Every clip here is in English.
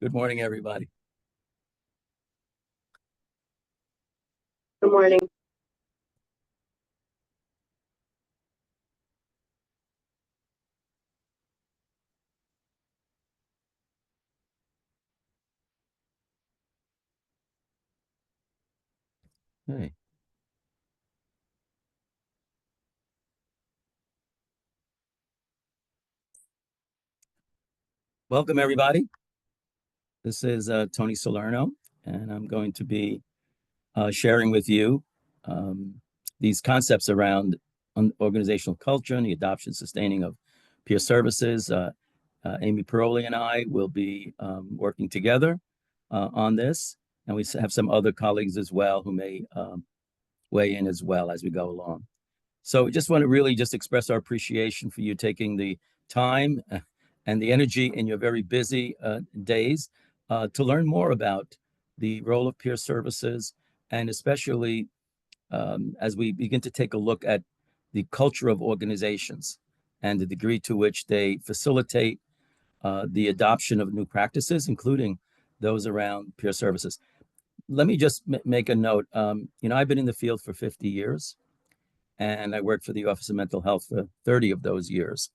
Good morning, everybody. Good morning. Hey, welcome, everybody. This is Tony Salerno, and I'm going to be sharing with you um, these concepts around organizational culture and the adoption and sustaining of peer services. Amy Paroli and I will be working together on this, and we have some other colleagues as well who may weigh in as well as we go along. So we just want to really just express our appreciation for you taking the time and the energy in your very busy days to learn more about the role of peer services, and especially as we begin to take a look at the culture of organizations and the degree to which they facilitate the adoption of new practices, including those around peer services. Let me just make a note. I've been in the field for 50 years, and I worked for the Office of Mental Health for 30 of those years.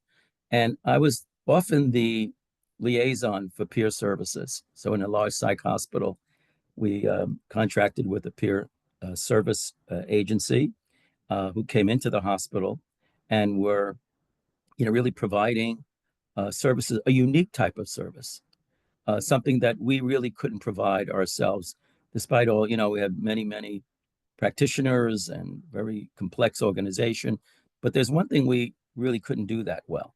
And I was often the liaison for peer services. So in a large psych hospital, we contracted with a peer service agency who came into the hospital and were, really providing services, a unique type of service, something that we really couldn't provide ourselves, despite all, we have many, many practitioners and very complex organization. But there's one thing we really couldn't do that well,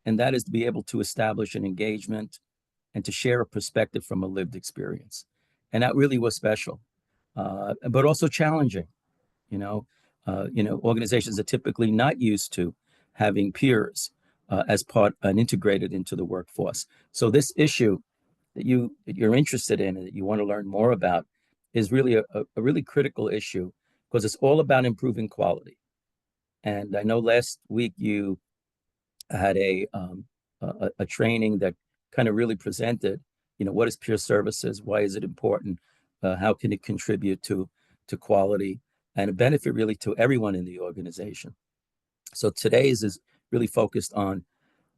and that is to be able to establish an engagement and to share a perspective from a lived experience. And that really was special, but also challenging. Organizations are typically not used to having peers as part and integrated into the workforce. So this issue that you're interested in and that you want to learn more about is really a really critical issue, because it's all about improving quality. And I know last week you had a training that kind of really presented, what is peer services, why is it important, how can it contribute to quality and a benefit really to everyone in the organization. So today's is really focused on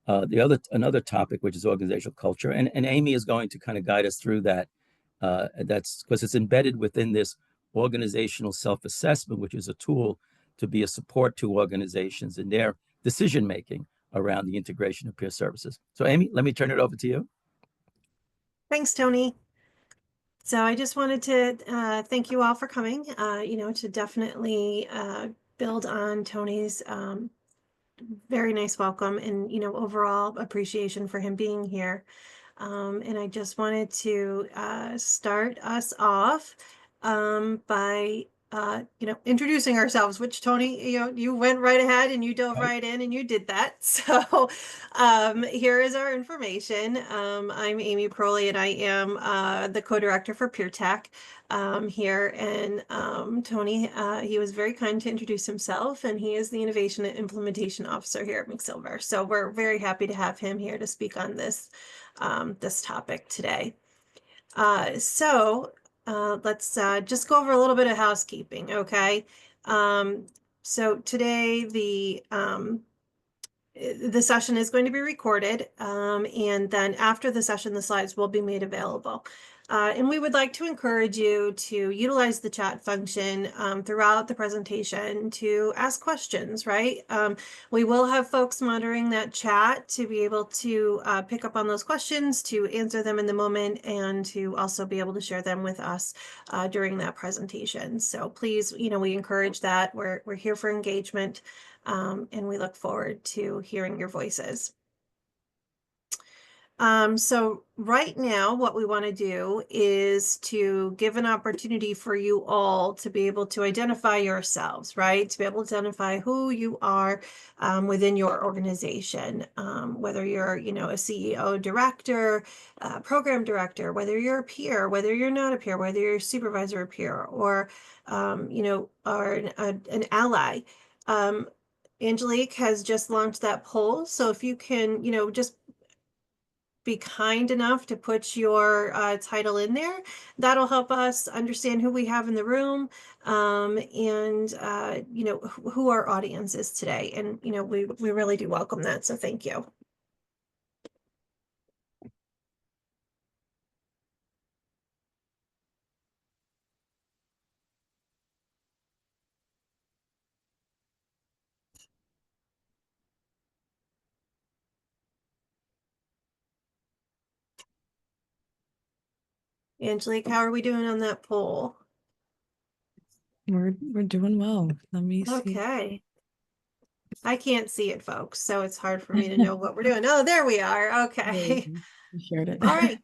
another topic, which is organizational culture, and Amy is going to kind of guide us through that. That's because it's embedded within this organizational self-assessment, which is a tool to be a support to organizations in their decision making around the integration of peer services. So, Amy, let me turn it over to you. Thanks, Tony. So I just wanted to thank you all for coming, to definitely build on Tony's very nice welcome and, overall appreciation for him being here. And I just wanted to start us off by introducing ourselves, which Tony, you went right ahead and you dove right in and you did that. So here is our information. I'm Amy Paroli, and I am the co-director for Peer Tech here. And Tony, he was very kind to introduce himself, and he is the Innovation and Implementation Officer here at McSilver. So we're very happy to have him here to speak on this topic today. Let's just go over a little bit of housekeeping, okay? So today the session is going to be recorded, and then after the session, the slides will be made available. And we would like to encourage you to utilize the chat function throughout the presentation to ask questions, right? We will have folks monitoring that chat to be able to pick up on those questions, to answer them in the moment, and to also be able to share them with us during that presentation. So please, we encourage that. We're here for engagement, and we look forward to hearing your voices. So right now, what we want to do is to give an opportunity for you all to be able to identify yourselves, right? To be able to identify who you are within your organization, whether you're, a CEO, director, program director, whether you're a peer, whether you're not a peer, whether you're a supervisor or peer, or, are an ally. Angelique has just launched that poll. So if you can, just be kind enough to put your title in there. That'll help us understand who we have in the room, and you know, who our audience is today. And you know, we really do welcome that. So thank you. Angelique, how are we doing on that poll? We're doing well. Let me see. Okay. I can't see it, folks, so it's hard for me to know what we're doing. Oh, there we are. Okay. You shared it. All right.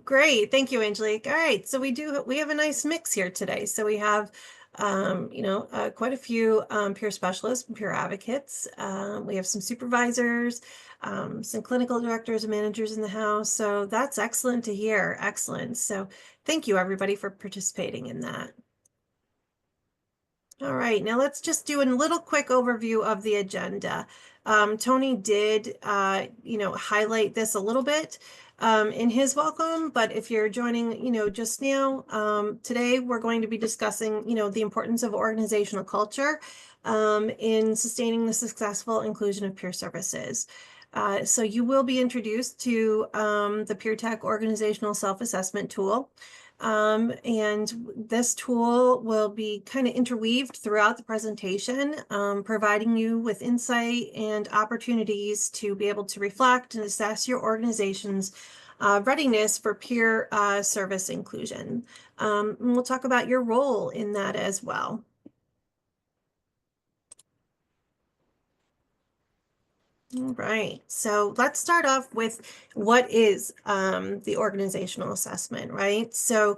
Great. Thank you, Angelique. All right. So we have a nice mix here today. So we have, you know, quite a few peer specialists and peer advocates. We have some supervisors, some clinical directors and managers in the house. So that's excellent to hear. Excellent. So thank you, everybody, for participating in that. All right, now let's just do a little quick overview of the agenda. Tony did, you know, highlight this a little bit in his welcome, but if you're joining, you know, just now, today we're going to be discussing, you know, the importance of organizational culture in sustaining the successful inclusion of peer services. So you will be introduced to the PeerTech organizational self-assessment tool. And this tool will be kind of interweaved throughout the presentation, providing you with insight and opportunities to be able to reflect and assess your organization's readiness for peer service inclusion. And we'll talk about your role in that as well. All right, so let's start off with what is the organizational assessment, right? So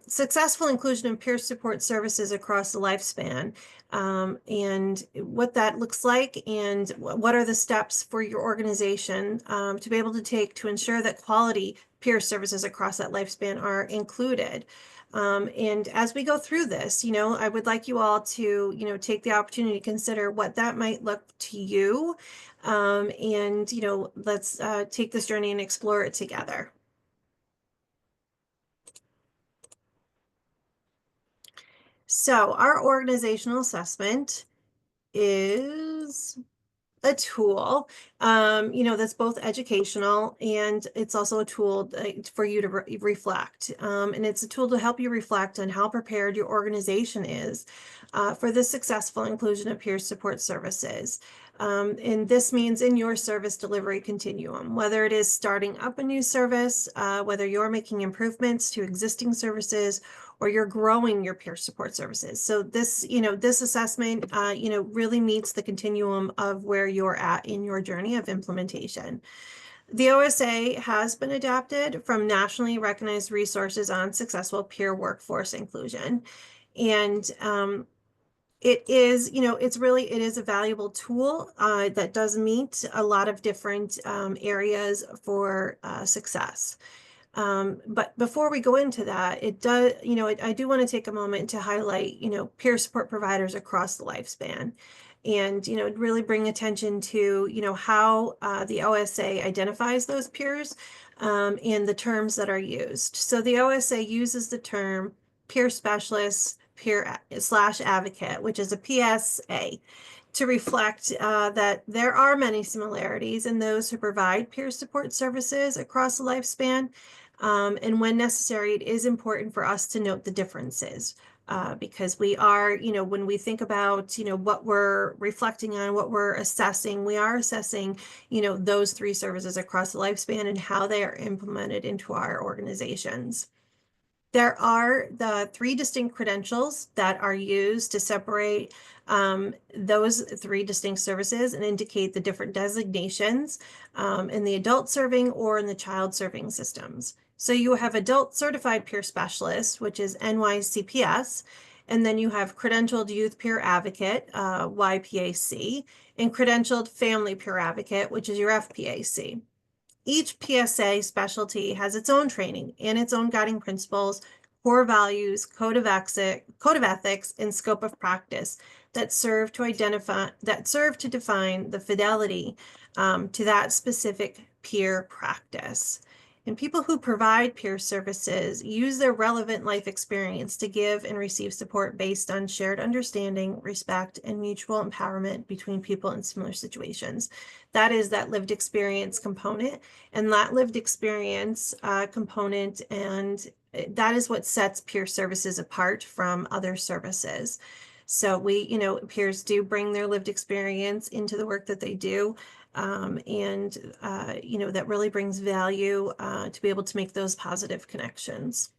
successful inclusion of peer support services across the lifespan, and what that looks like, and what are the steps for your organization to be able to take to ensure that quality peer services across that lifespan are included. And as we go through this, you know, I would like you all to, you know, take the opportunity to consider what that might look to you. And, you know, let's take this journey and explore it together. So our organizational assessment is a tool, you know, that's both educational, and it's also a tool for you to reflect. And it's a tool to help you reflect on how prepared your organization is for the successful inclusion of peer support services. And this means in your service delivery continuum, whether it is starting up a new service, whether you're making improvements to existing services, or you're growing your peer support services. So this, you know, this assessment, you know, really meets the continuum of where you're at in your journey of implementation. The OSA has been adapted from nationally recognized resources on successful peer workforce inclusion. And it is, you know, it is a valuable tool that does meet a lot of different areas for success. But before we go into that, it does, you know, I do want to take a moment to highlight, you know, peer support providers across the lifespan, and, you know, really bring attention to, you know, how the OSA identifies those peers and the terms that are used. So the OSA uses the term peer specialist, peer/advocate, which is a PSA, to reflect that there are many similarities in those who provide peer support services across the lifespan. And when necessary, it is important for us to note the differences because we are, you know, when we think about, you know, what we're reflecting on, what we're assessing, we are assessing, you know, those three services across the lifespan and how they are implemented into our organizations. There are the three distinct credentials that are used to separate those three distinct services and indicate the different designations in the adult serving or in the child serving systems. So you have adult certified peer specialist, which is NYCPS, and then you have credentialed youth peer advocate, YPAC, and credentialed family peer advocate, which is your FPAC. Each PSA specialty has its own training and its own guiding principles, core values, code of ethics, and scope of practice that serve to define the fidelity to that specific peer practice. And people who provide peer services use their relevant life experience to give and receive support based on shared understanding, respect, and mutual empowerment between people in similar situations. That is that lived experience component, and that lived experience component, and that is what sets peer services apart from other services. So peers do bring their lived experience into the work that they do. That really brings value to be able to make those positive connections.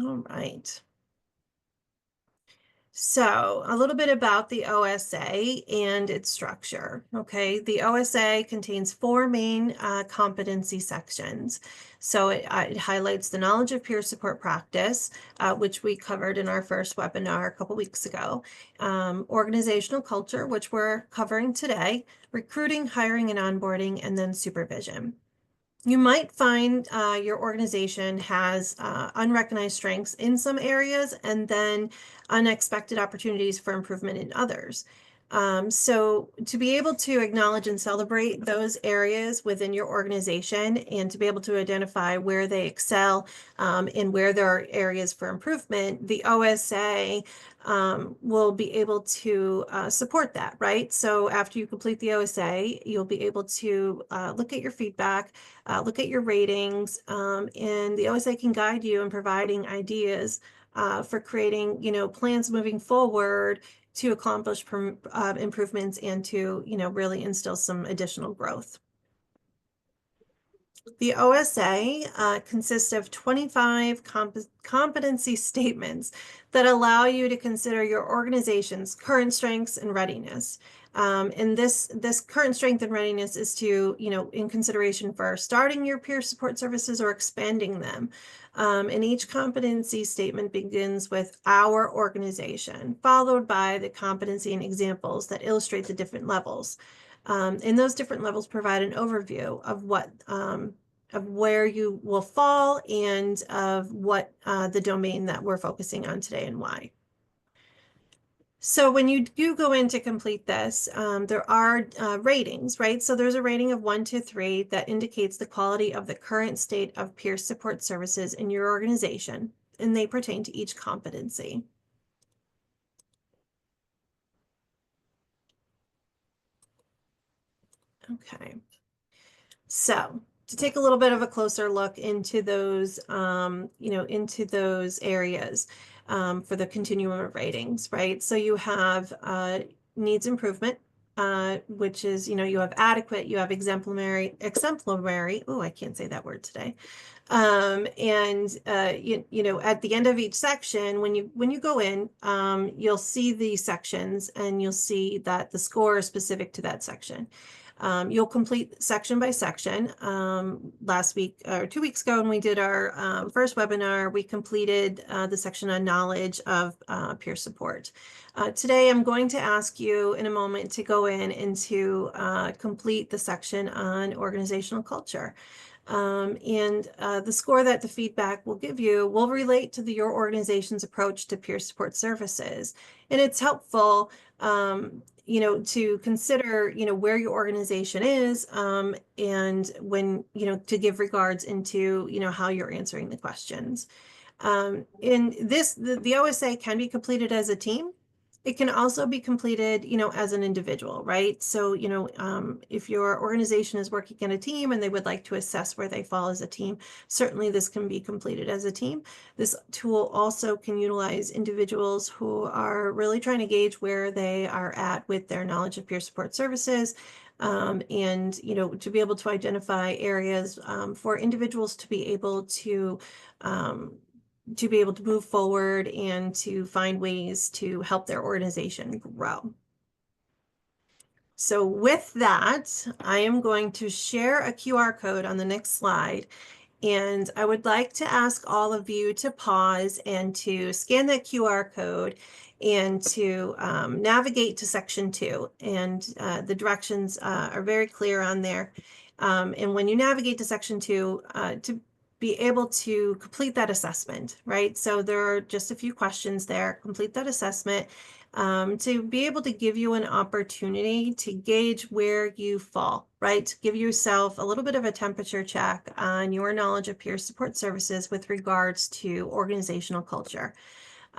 All right. So a little bit about the OSA and its structure. Okay, the OSA contains 4 main competency sections. So it highlights the knowledge of peer support practice, which we covered in our first webinar a couple weeks ago. Organizational culture, which we're covering today, recruiting, hiring, and onboarding, and then supervision. You might find your organization has unrecognized strengths in some areas and then unexpected opportunities for improvement in others. So to be able to acknowledge and celebrate those areas within your organization and to be able to identify where they excel and where there are areas for improvement, the OSA will be able to support that, right? So after you complete the OSA, you'll be able to look at your feedback, look at your ratings, and the OSA can guide you in providing ideas for creating, plans moving forward to accomplish improvements and to, really instill some additional growth. The OSA consists of 25 competency statements that allow you to consider your organization's current strengths and readiness. And this current strength and readiness is to, in consideration for starting your peer support services or expanding them. And each competency statement begins with our organization, followed by the competency and examples that illustrate the different levels. And those different levels provide an overview of what of where you will fall and of what the domain that we're focusing on today and why. So when you do go in to complete this, there are ratings, right? So there's a rating of 1 to 3 that indicates the quality of the current state of peer support services in your organization, and they pertain to each competency. Okay. So to take a little bit of a closer look into those, into those areas for the continuum of ratings, right? So you have needs improvement, which is, you have adequate, you have exemplary. Oh, I can't say that word today. At the end of each section, when you go in, you'll see the sections and you'll see that the score is specific to that section. You'll complete section by section. Last week or 2 weeks ago when we did our first webinar, we completed the section on knowledge of peer support. Today, I'm going to ask you in a moment to go in and to complete the section on organizational culture. The score that the feedback will give you will relate to your organization's approach to peer support services. And it's helpful, to consider, where your organization is and when, to give regards into, how you're answering the questions. In this, the OSA can be completed as a team. It can also be completed, as an individual, right? So, if your organization is working in a team and they would like to assess where they fall as a team, certainly this can be completed as a team. This tool also can utilize individuals who are really trying to gauge where they are at with their knowledge of peer support services. And, to be able to identify areas for individuals to be able to move forward and to find ways to help their organization grow. So with that, I am going to share a QR code on the next slide. And I would like to ask all of you to pause and to scan that QR code and to navigate to section 2. And the directions are very clear on there. And when you navigate to section 2, to be able to complete that assessment, right? So there are just a few questions there, complete that assessment. to be able to give you an opportunity to gauge where you fall, right? To give yourself a little bit of a temperature check on your knowledge of peer support services with regards to organizational culture.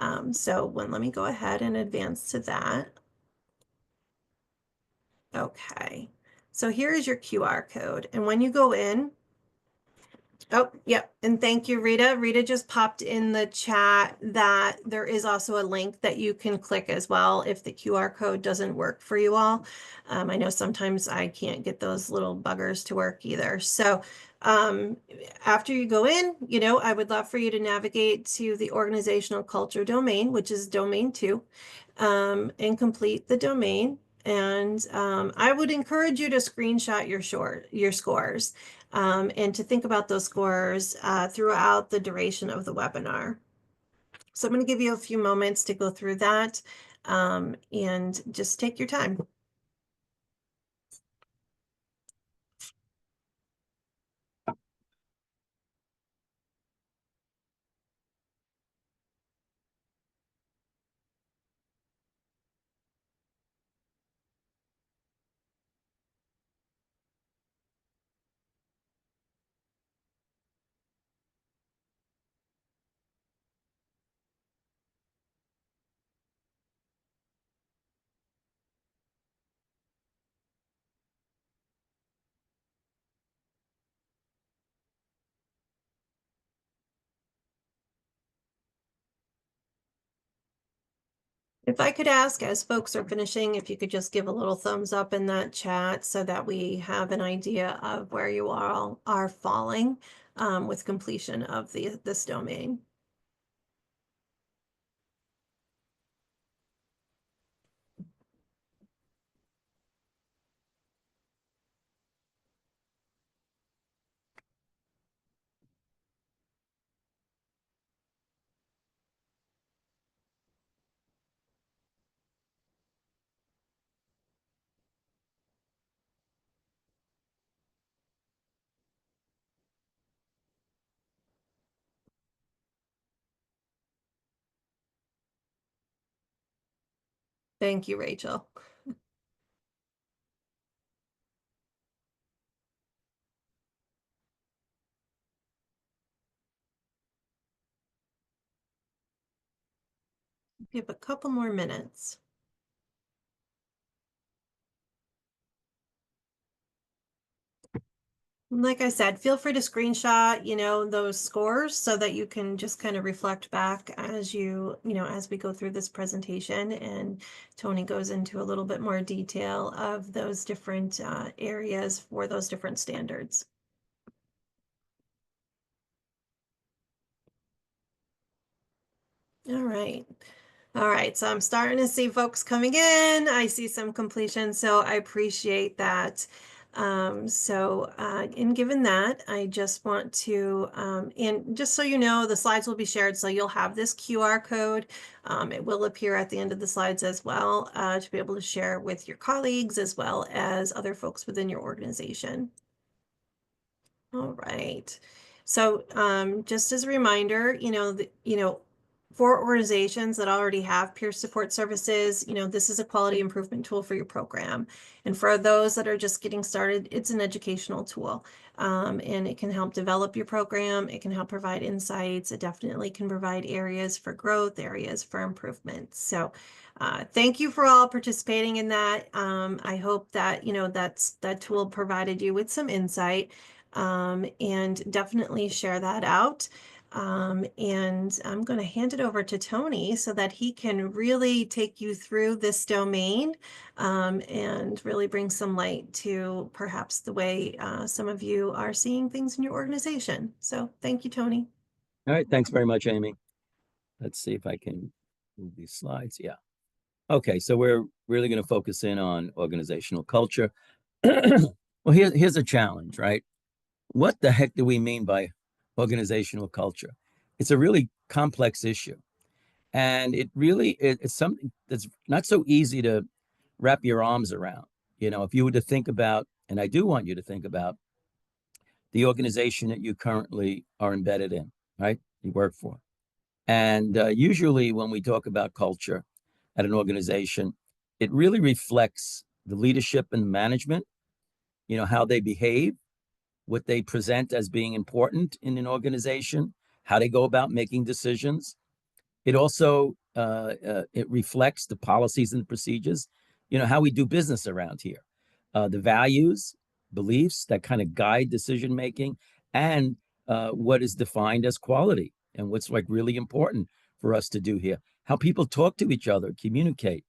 Let me go ahead and advance to that. Okay, so here is your QR code. And when you go in, oh, yep. And thank you, Rita. Rita just popped in the chat that there is also a link that you can click as well if the QR code doesn't work for you all. I know sometimes I can't get those little buggers to work either. So after you go in, I would love for you to navigate to the organizational culture domain, which is domain 2, and complete the domain. And I would encourage you to screenshot your scores. And to think about those scores throughout the duration of the webinar. So I'm going to give you a few moments to go through that and just take your time. If I could ask, as folks are finishing, if you could just give a little thumbs up in that chat so that we have an idea of where you all are falling with completion of this domain. Thank you, Rachel. Give a couple more minutes. Like I said, feel free to screenshot, those scores so that you can just kind of reflect back as as we go through this presentation and Tony goes into a little bit more detail of those different areas for those different standards. All right. All right, so I'm starting to see folks coming in. I see some completion, so I appreciate that. In given that, I just want to, and just so you know, the slides will be shared, so you'll have this QR code. It will appear at the end of the slides as well to be able to share with your colleagues as well as other folks within your organization. All right. So just as a reminder, for organizations that already have peer support services, this is a quality improvement tool for your program. And for those that are just getting started, it's an educational tool. And it can help develop your program. It can help provide insights. It definitely can provide areas for growth, areas for improvement. So thank you for all participating in that. I hope that, that tool provided you with some insight. And definitely share that out. And I'm going to hand it over to Tony so that he can really take you through this domain and really bring some light to perhaps the way some of you are seeing things in your organization. So thank you, Tony. All right, thanks very much, Amy. Let's see if I can move these slides. Yeah. Okay, so we're really going to focus in on organizational culture. Well, here's a challenge, right? What the heck do we mean by organizational culture? It's a really complex issue. And it's something that's not so easy to wrap your arms around. If you were to think about, and I do want you to think about the organization that you currently are embedded in, right? You work for. And usually when we talk about culture, at an organization, it really reflects the leadership and management, how they behave, what they present as being important in an organization, how they go about making decisions. It also it reflects the policies and procedures, how we do business around here, the values, beliefs that kind of guide decision making, and what is defined as quality and what's like really important for us to do here. How people talk to each other, communicate,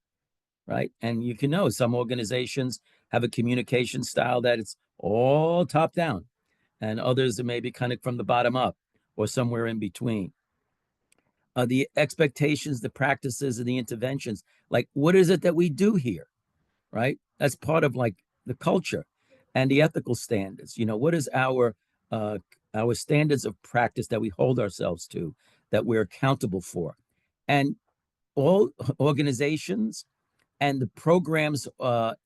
right? And you can know some organizations have a communication style that it's all top down, and others are maybe kind of from the bottom up or somewhere in between. The expectations, the practices, and the interventions, like what is it that we do here, right? That's part of like the culture and the ethical standards. What is our standards of practice that we hold ourselves to, that we're accountable for, and all organizations and the programs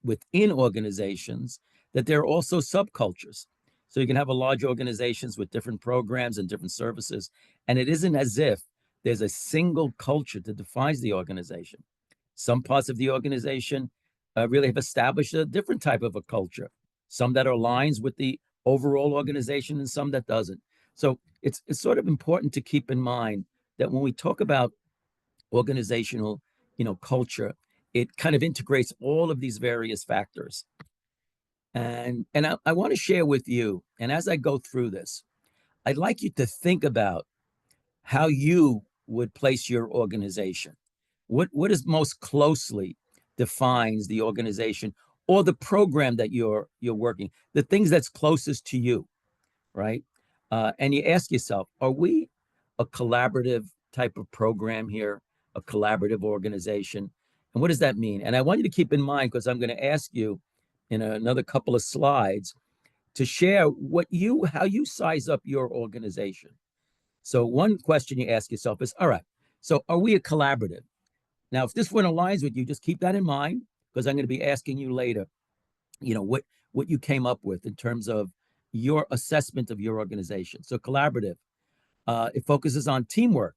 within organizations, that there are also subcultures. So you can have a large organizations with different programs and different services, and it isn't as if there's a single culture that defines the organization. Some parts of the organization really have established a different type of a culture, some that aligns with the overall organization and some that doesn't. So it's sort of important to keep in mind that when we talk about organizational, culture, it kind of integrates all of these various factors. And I want to share with you, and as I go through this, I'd like you to think about how you would place your organization. What is most closely defines the organization or the program that you're working, the things that's closest to you, right? And you ask yourself, are we a collaborative type of program here, a collaborative organization? And what does that mean? And I want you to keep in mind, because I'm going to ask you in another couple of slides to share how you size up your organization. So one question you ask yourself is, all right, so are we a collaborative? Now, if this one aligns with you, just keep that in mind, because I'm going to be asking you later, what you came up with in terms of your assessment of your organization. So collaborative, it focuses on teamwork,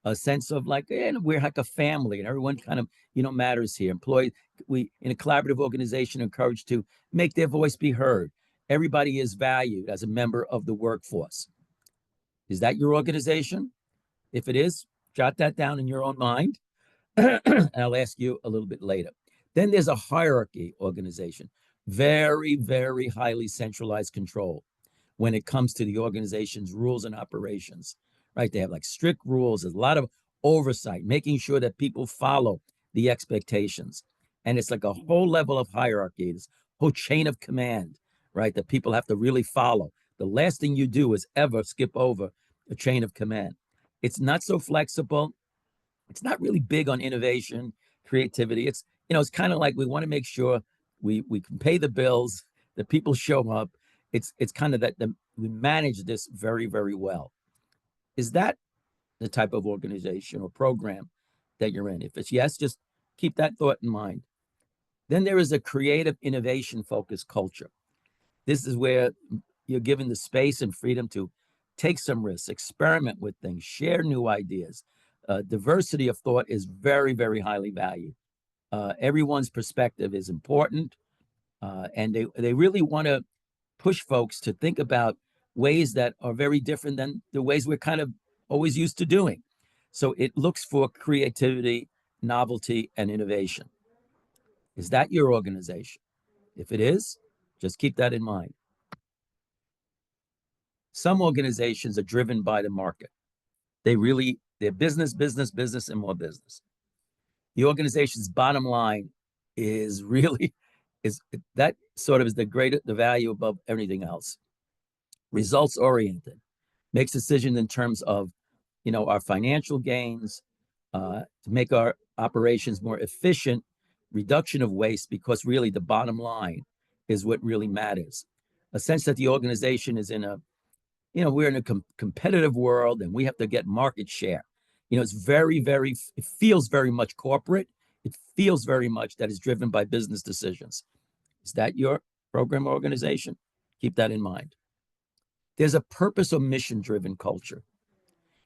a sense of like, we're like a family and everyone kind of, matters here. Employees, we in a collaborative organization encouraged to make their voice be heard. Everybody is valued as a member of the workforce. Is that your organization? If it is, jot that down in your own mind. And I'll ask you a little bit later. Then there's a hierarchy organization, very, very highly centralized control when it comes to the organization's rules and operations, right? They have like strict rules. There's a lot of oversight, making sure that people follow the expectations. And it's like a whole level of hierarchy, this whole chain of command, right? That people have to really follow. The last thing you do is ever skip over a chain of command. It's not so flexible. It's not really big on innovation, creativity. It's kind of like we want to make sure we can pay the bills, that people show up. It's kind of that we manage this very, very well. Is that the type of organization or program that you're in? If it's yes, just keep that thought in mind. Then there is a creative innovation focused culture. This is where you're given the space and freedom to take some risks, experiment with things, share new ideas. Diversity of thought is very, very highly valued. Everyone's perspective is important, and they really want to push folks to think about ways that are very different than the ways we're kind of always used to doing. So it looks for creativity, novelty, and innovation. Is that your organization? If it is, just keep that in mind. Some organizations are driven by the market. They're business, business, business, and more business. The organization's bottom line is really, that sort of is the value above everything else. Results oriented, makes decisions in terms of, our financial gains, to make our operations more efficient, reduction of waste, because really the bottom line is what really matters. A sense that the organization is we're in a competitive world and we have to get market share. It's very, very, it feels very much corporate. It feels very much that is driven by business decisions. Is that your program or organization? Keep that in mind. There's a purpose or mission-driven culture.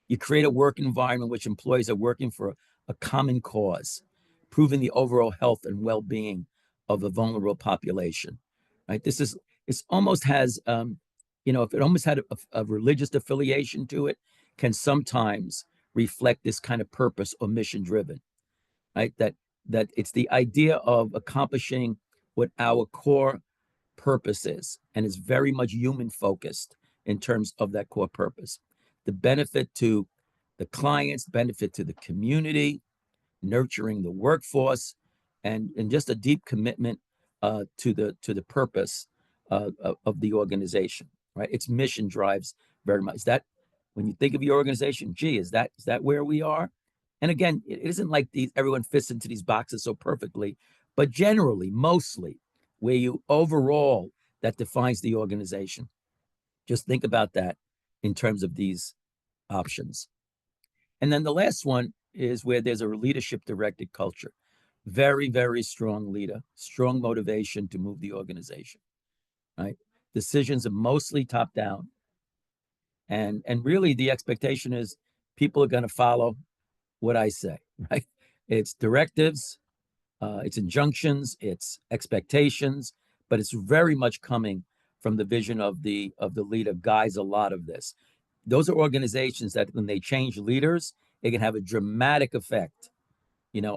You create a work environment in which employees are working for a common cause. improving the overall health and well-being of a vulnerable population, right? It's almost has, if it almost had a religious affiliation to it, can sometimes reflect this kind of purpose or mission driven, right? That it's the idea of accomplishing what our core purpose is, and it's very much human focused in terms of that core purpose. The benefit to the clients, benefit to the community, nurturing the workforce, and just a deep commitment to the purpose of the organization, right? Its mission drives very much. That when you think of your organization, gee, is that where we are? And again, it isn't like everyone fits into these boxes so perfectly, but generally, mostly, where you overall that defines the organization. Just think about that in terms of these options. And then the last one is where there's a leadership directed culture. Very, very strong leader, strong motivation to move the organization, right? Decisions are mostly top down. And really the expectation is people are going to follow what I say, right? It's directives, it's injunctions, it's expectations, but it's very much coming from the vision of the leader guides a lot of this. Those are organizations that when they change leaders, it can have a dramatic effect,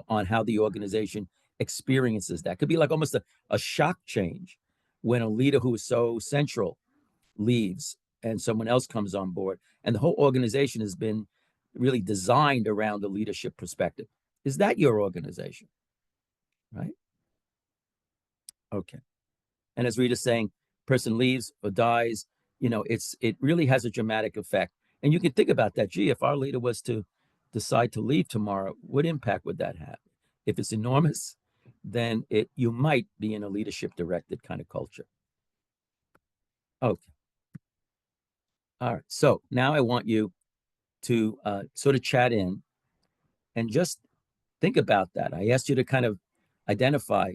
on how the organization experiences that. Could be like almost a shock change when a leader who is so central leaves and someone else comes on board. And the whole organization has been really designed around the leadership perspective. Is that your organization? Right? Okay. And as Rita's saying, person leaves or dies, it really has a dramatic effect. And you can think about that. Gee, if our leader was to decide to leave tomorrow, what impact would that have? If it's enormous, then you might be in a leadership directed kind of culture. Okay. All right. So now I want you to sort of chat in and just think about that. I asked you to kind of identify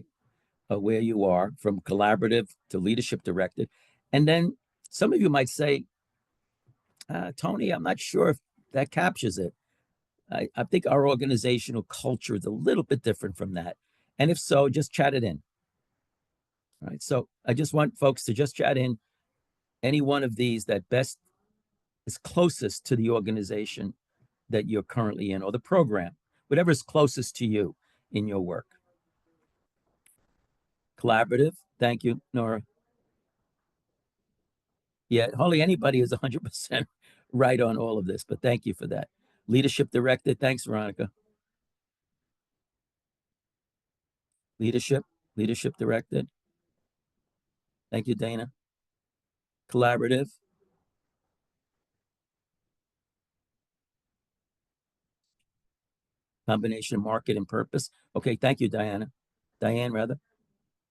where you are from collaborative to leadership directed. And then some of you might say, Tony, I'm not sure if that captures it. I think our organizational culture is a little bit different from that. And if so, just chat it in. All right. So I just want folks to just chat in any one of these that best is closest to the organization that you're currently in or the program, whatever is closest to you in your work. Collaborative. Thank you, Nora. Yeah, hardly anybody is 100% right on all of this, but thank you for that. Leadership directed. Thanks, Veronica. Leadership directed. Thank you, Dana. Collaborative. Combination of market and purpose. Okay, thank you, Diane, rather.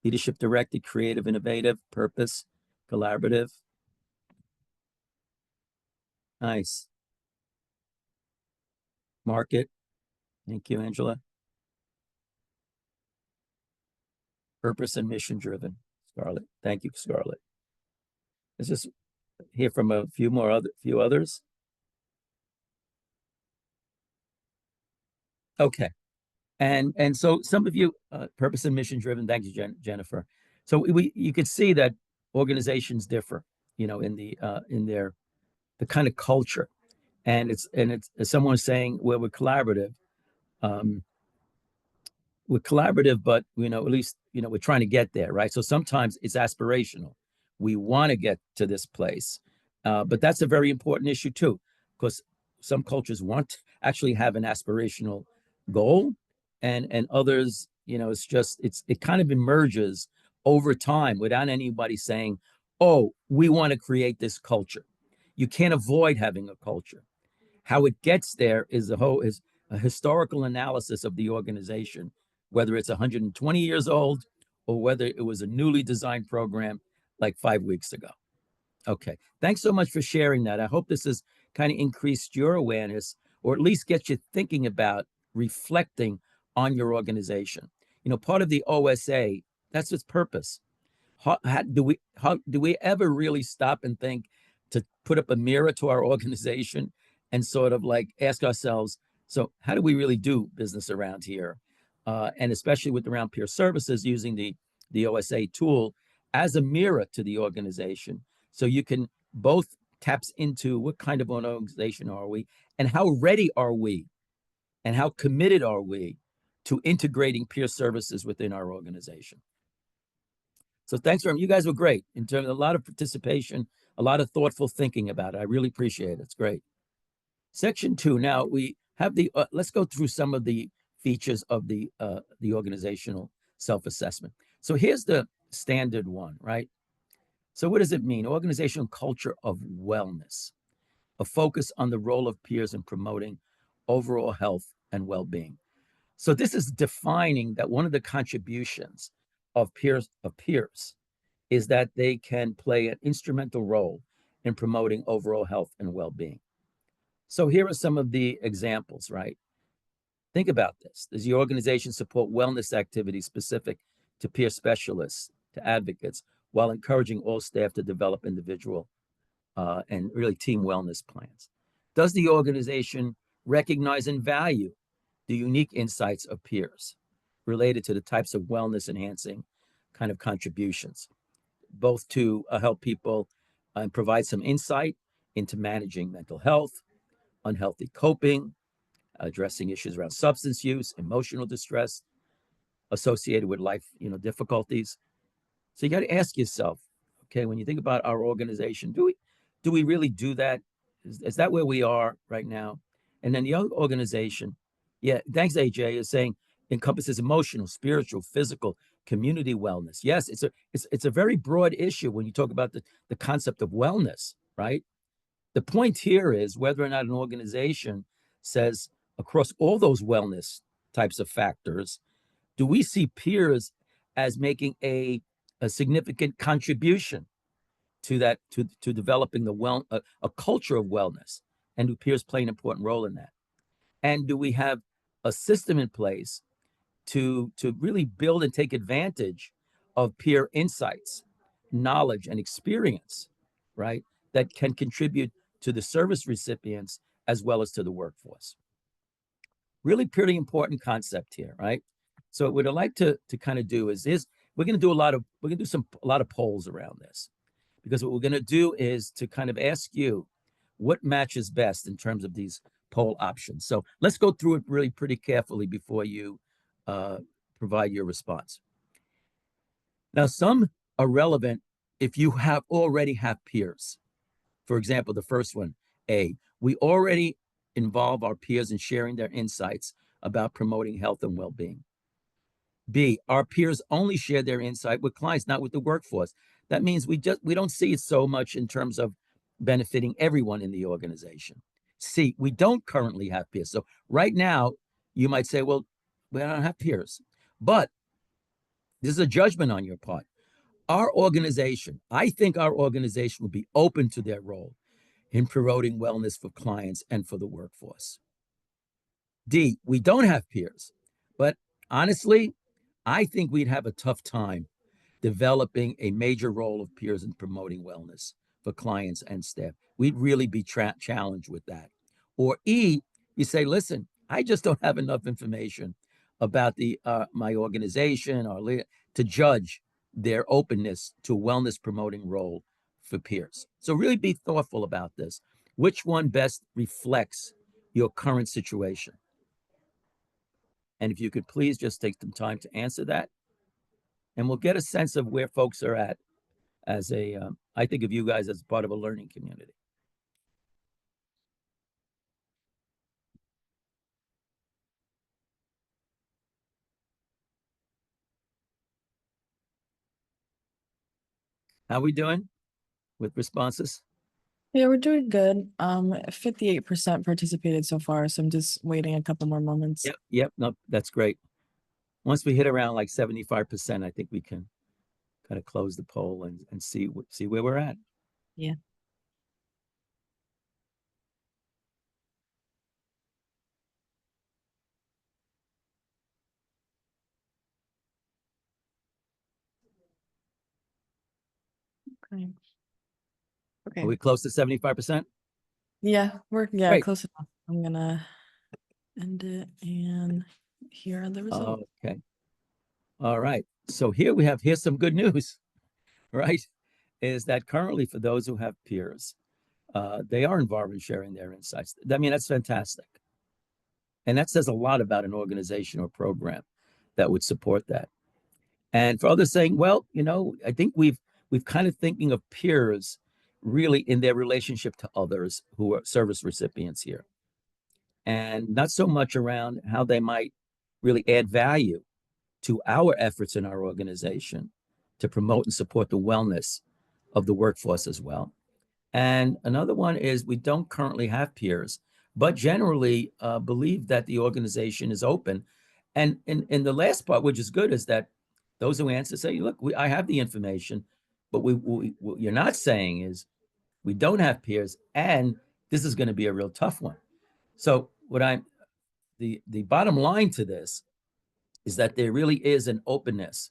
Leadership directed, creative, innovative, purpose, collaborative. Nice. Market. Thank you, Angela. Purpose and mission driven. Scarlett. Thank you, Scarlett. Let's just hear from a few others. Okay. And so some of you, purpose and mission driven. Thank you, Jennifer. So you could see that organizations differ, in the kind of culture, and it's as someone was saying, well, we're collaborative, but at least we're trying to get there, right? So sometimes it's aspirational. We want to get to this place, but that's a very important issue too, because some cultures want to actually have an aspirational goal, and others, it kind of emerges over time without anybody saying, oh, we want to create this culture. You can't avoid having a culture. How it gets there is a historical analysis of the organization, whether it's 120 years old or whether it was a newly designed program like 5 weeks ago. Okay, thanks so much for sharing that. I hope this has kind of increased your awareness, or at least get you thinking about reflecting on your organization. Part of the OSA, that's its purpose. How do we ever really stop and think to put up a mirror to our organization and sort of like ask ourselves, so how do we really do business around here? and especially with around peer services, using the OSA tool as a mirror to the organization. So you can both taps into what kind of an organization are we and how ready are we and how committed are we to integrating peer services within our organization. So thanks for you guys were great in terms of a lot of participation, a lot of thoughtful thinking about it. I really appreciate it. It's great. Section 2. Now we have the let's go through some of the features of the organizational self-assessment. So here's the standard one, right? So what does it mean? Organizational culture of wellness, a focus on the role of peers in promoting overall health and well-being. So this is defining that one of the contributions of peers is that they can play an instrumental role in promoting overall health and well-being. So here are some of the examples, right? Think about this. Does your organization support wellness activities specific to peer specialists, to advocates, while encouraging all staff to develop individual and really team wellness plans? Does the organization recognize and value the unique insights of peers related to the types of wellness enhancing kind of contributions, both to help people and provide some insight into managing mental health, unhealthy coping, addressing issues around substance use, emotional distress associated with life, difficulties. So you got to ask yourself, okay, when you think about our organization, do we really do that? Is that where we are right now? And then the other organization, yeah, thanks, AJ, is saying encompasses emotional, spiritual, physical, community wellness. Yes, it's a very broad issue when you talk about the concept of wellness, right? The point here is whether or not an organization says across all those wellness types of factors, do we see peers as making a significant contribution to that, to developing a culture of wellness, and do peers play an important role in that? And do we have a system in place to really build and take advantage of peer insights, knowledge, and experience, right, that can contribute to the service recipients as well as to the workforce? Really pretty important concept here, right? So what I'd like to kind of do is we're going to do a lot of polls around this, because what we're going to do is to kind of ask you what matches best in terms of these poll options. So let's go through it really pretty carefully before you provide your response. Now, some are relevant if you already have peers. For example, the first one, A, we already involve our peers in sharing their insights about promoting health and well-being. B, our peers only share their insight with clients, not with the workforce. That means we don't see it so much in terms of benefiting everyone in the organization. C, we don't currently have peers. So right now, you might say, well, we don't have peers. But this is a judgment on your part. I think our organization will be open to their role in promoting wellness for clients and for the workforce. D, we don't have peers, but honestly, I think we'd have a tough time developing a major role of peers in promoting wellness for clients and staff. We'd really be challenged with that. Or E, you say, listen, I just don't have enough information about my organization to judge their openness to a wellness promoting role for peers. So really be thoughtful about this. Which one best reflects your current situation? And if you could please just take some time to answer that, and we'll get a sense of where folks are at as I think of you guys as part of a learning community. How we doing with responses? Yeah, we're doing good. 58% participated so far, so I'm just waiting a couple more moments. Yep, no, that's great. Once we hit around like 75%, I think we can kind of close the poll and see where we're at. Yeah. Okay. Okay. Are we close to 75%? Yeah, we're Great. close enough. I'm gonna end it and Here are the results. Okay. All right. So here's some good news, right? Is that currently for those who have peers, they are involved in sharing their insights. I mean, that's fantastic. And that says a lot about an organization or program that would support that. And for others saying, well, I think we've kind of thinking of peers really in their relationship to others who are service recipients here, and not so much around how they might really add value to our efforts in our organization to promote and support the wellness of the workforce as well. And another one is we don't currently have peers, but generally believe that the organization is open. And in the last part, which is good, is that those who answer say, look, I have the information, but what you're not saying is we don't have peers, and this is going to be a real tough one. So the bottom line to this is that there really is an openness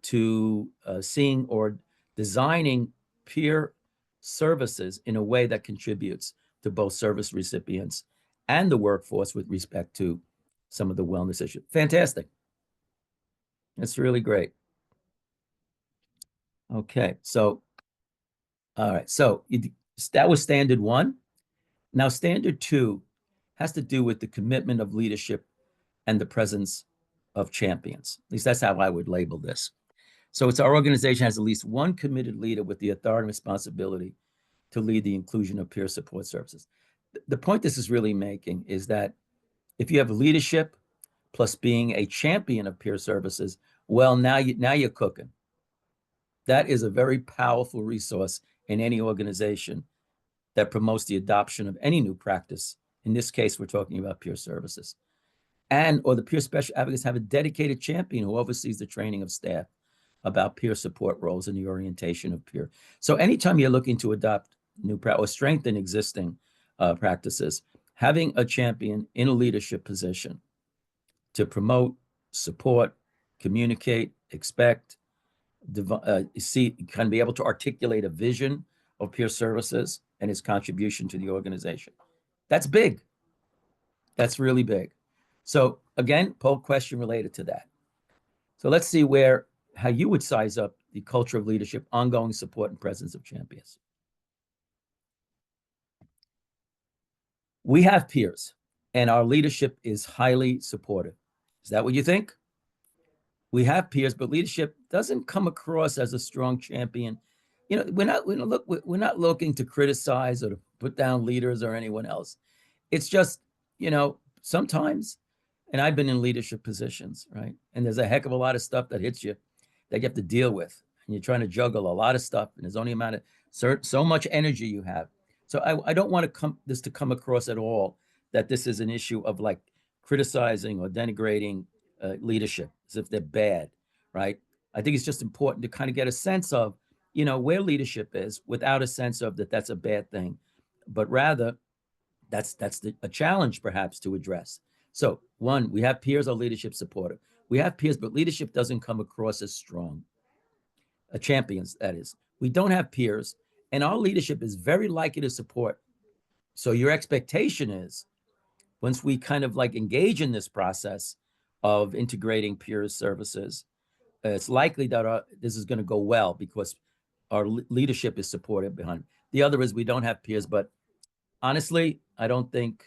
to seeing or designing peer services in a way that contributes to both service recipients and the workforce with respect to some of the wellness issues. Fantastic. That's really great. Okay, so, all right, so that was standard one. Now, standard two has to do with the commitment of leadership and the presence of champions. At least that's how I would label this. So it's our organization has at least one committed leader with the authority and responsibility to lead the inclusion of peer support services. The point this is really making is that if you have leadership plus being a champion of peer services, well, now you're cooking. That is a very powerful resource in any organization that promotes the adoption of any new practice. In this case, we're talking about peer services. Or the peer special advocates have a dedicated champion who oversees the training of staff about peer support roles and the orientation of peer. So anytime you're looking to adopt new or strengthen existing practices, having a champion in a leadership position to promote, support, communicate, expect, see, kind of be able to articulate a vision of peer services and its contribution to the organization. That's big. That's really big. So again, poll question related to that. So let's see how you would size up the culture of leadership, ongoing support, and presence of champions. We have peers, and our leadership is highly supportive. Is that what you think? We have peers, but leadership doesn't come across as a strong champion. We're not looking to criticize or to put down leaders or anyone else. It's just, sometimes, and I've been in leadership positions, right? And there's a heck of a lot of stuff that hits you that you have to deal with. And you're trying to juggle a lot of stuff, and there's only amount of so much energy you have. So I don't want this to come across at all that this is an issue of like criticizing or denigrating leadership as if they're bad, right? I think it's just important to kind of get a sense of, where leadership is without a sense of that's a bad thing, but rather that's a challenge perhaps to address. So one, we have peers, our leadership supportive. We have peers, but leadership doesn't come across as strong. Champions, that is. We don't have peers, and our leadership is very likely to support. So your expectation is once we kind of like engage in this process of integrating peer services, it's likely that this is going to go well because our leadership is supportive behind it. The other is we don't have peers, but honestly, I don't think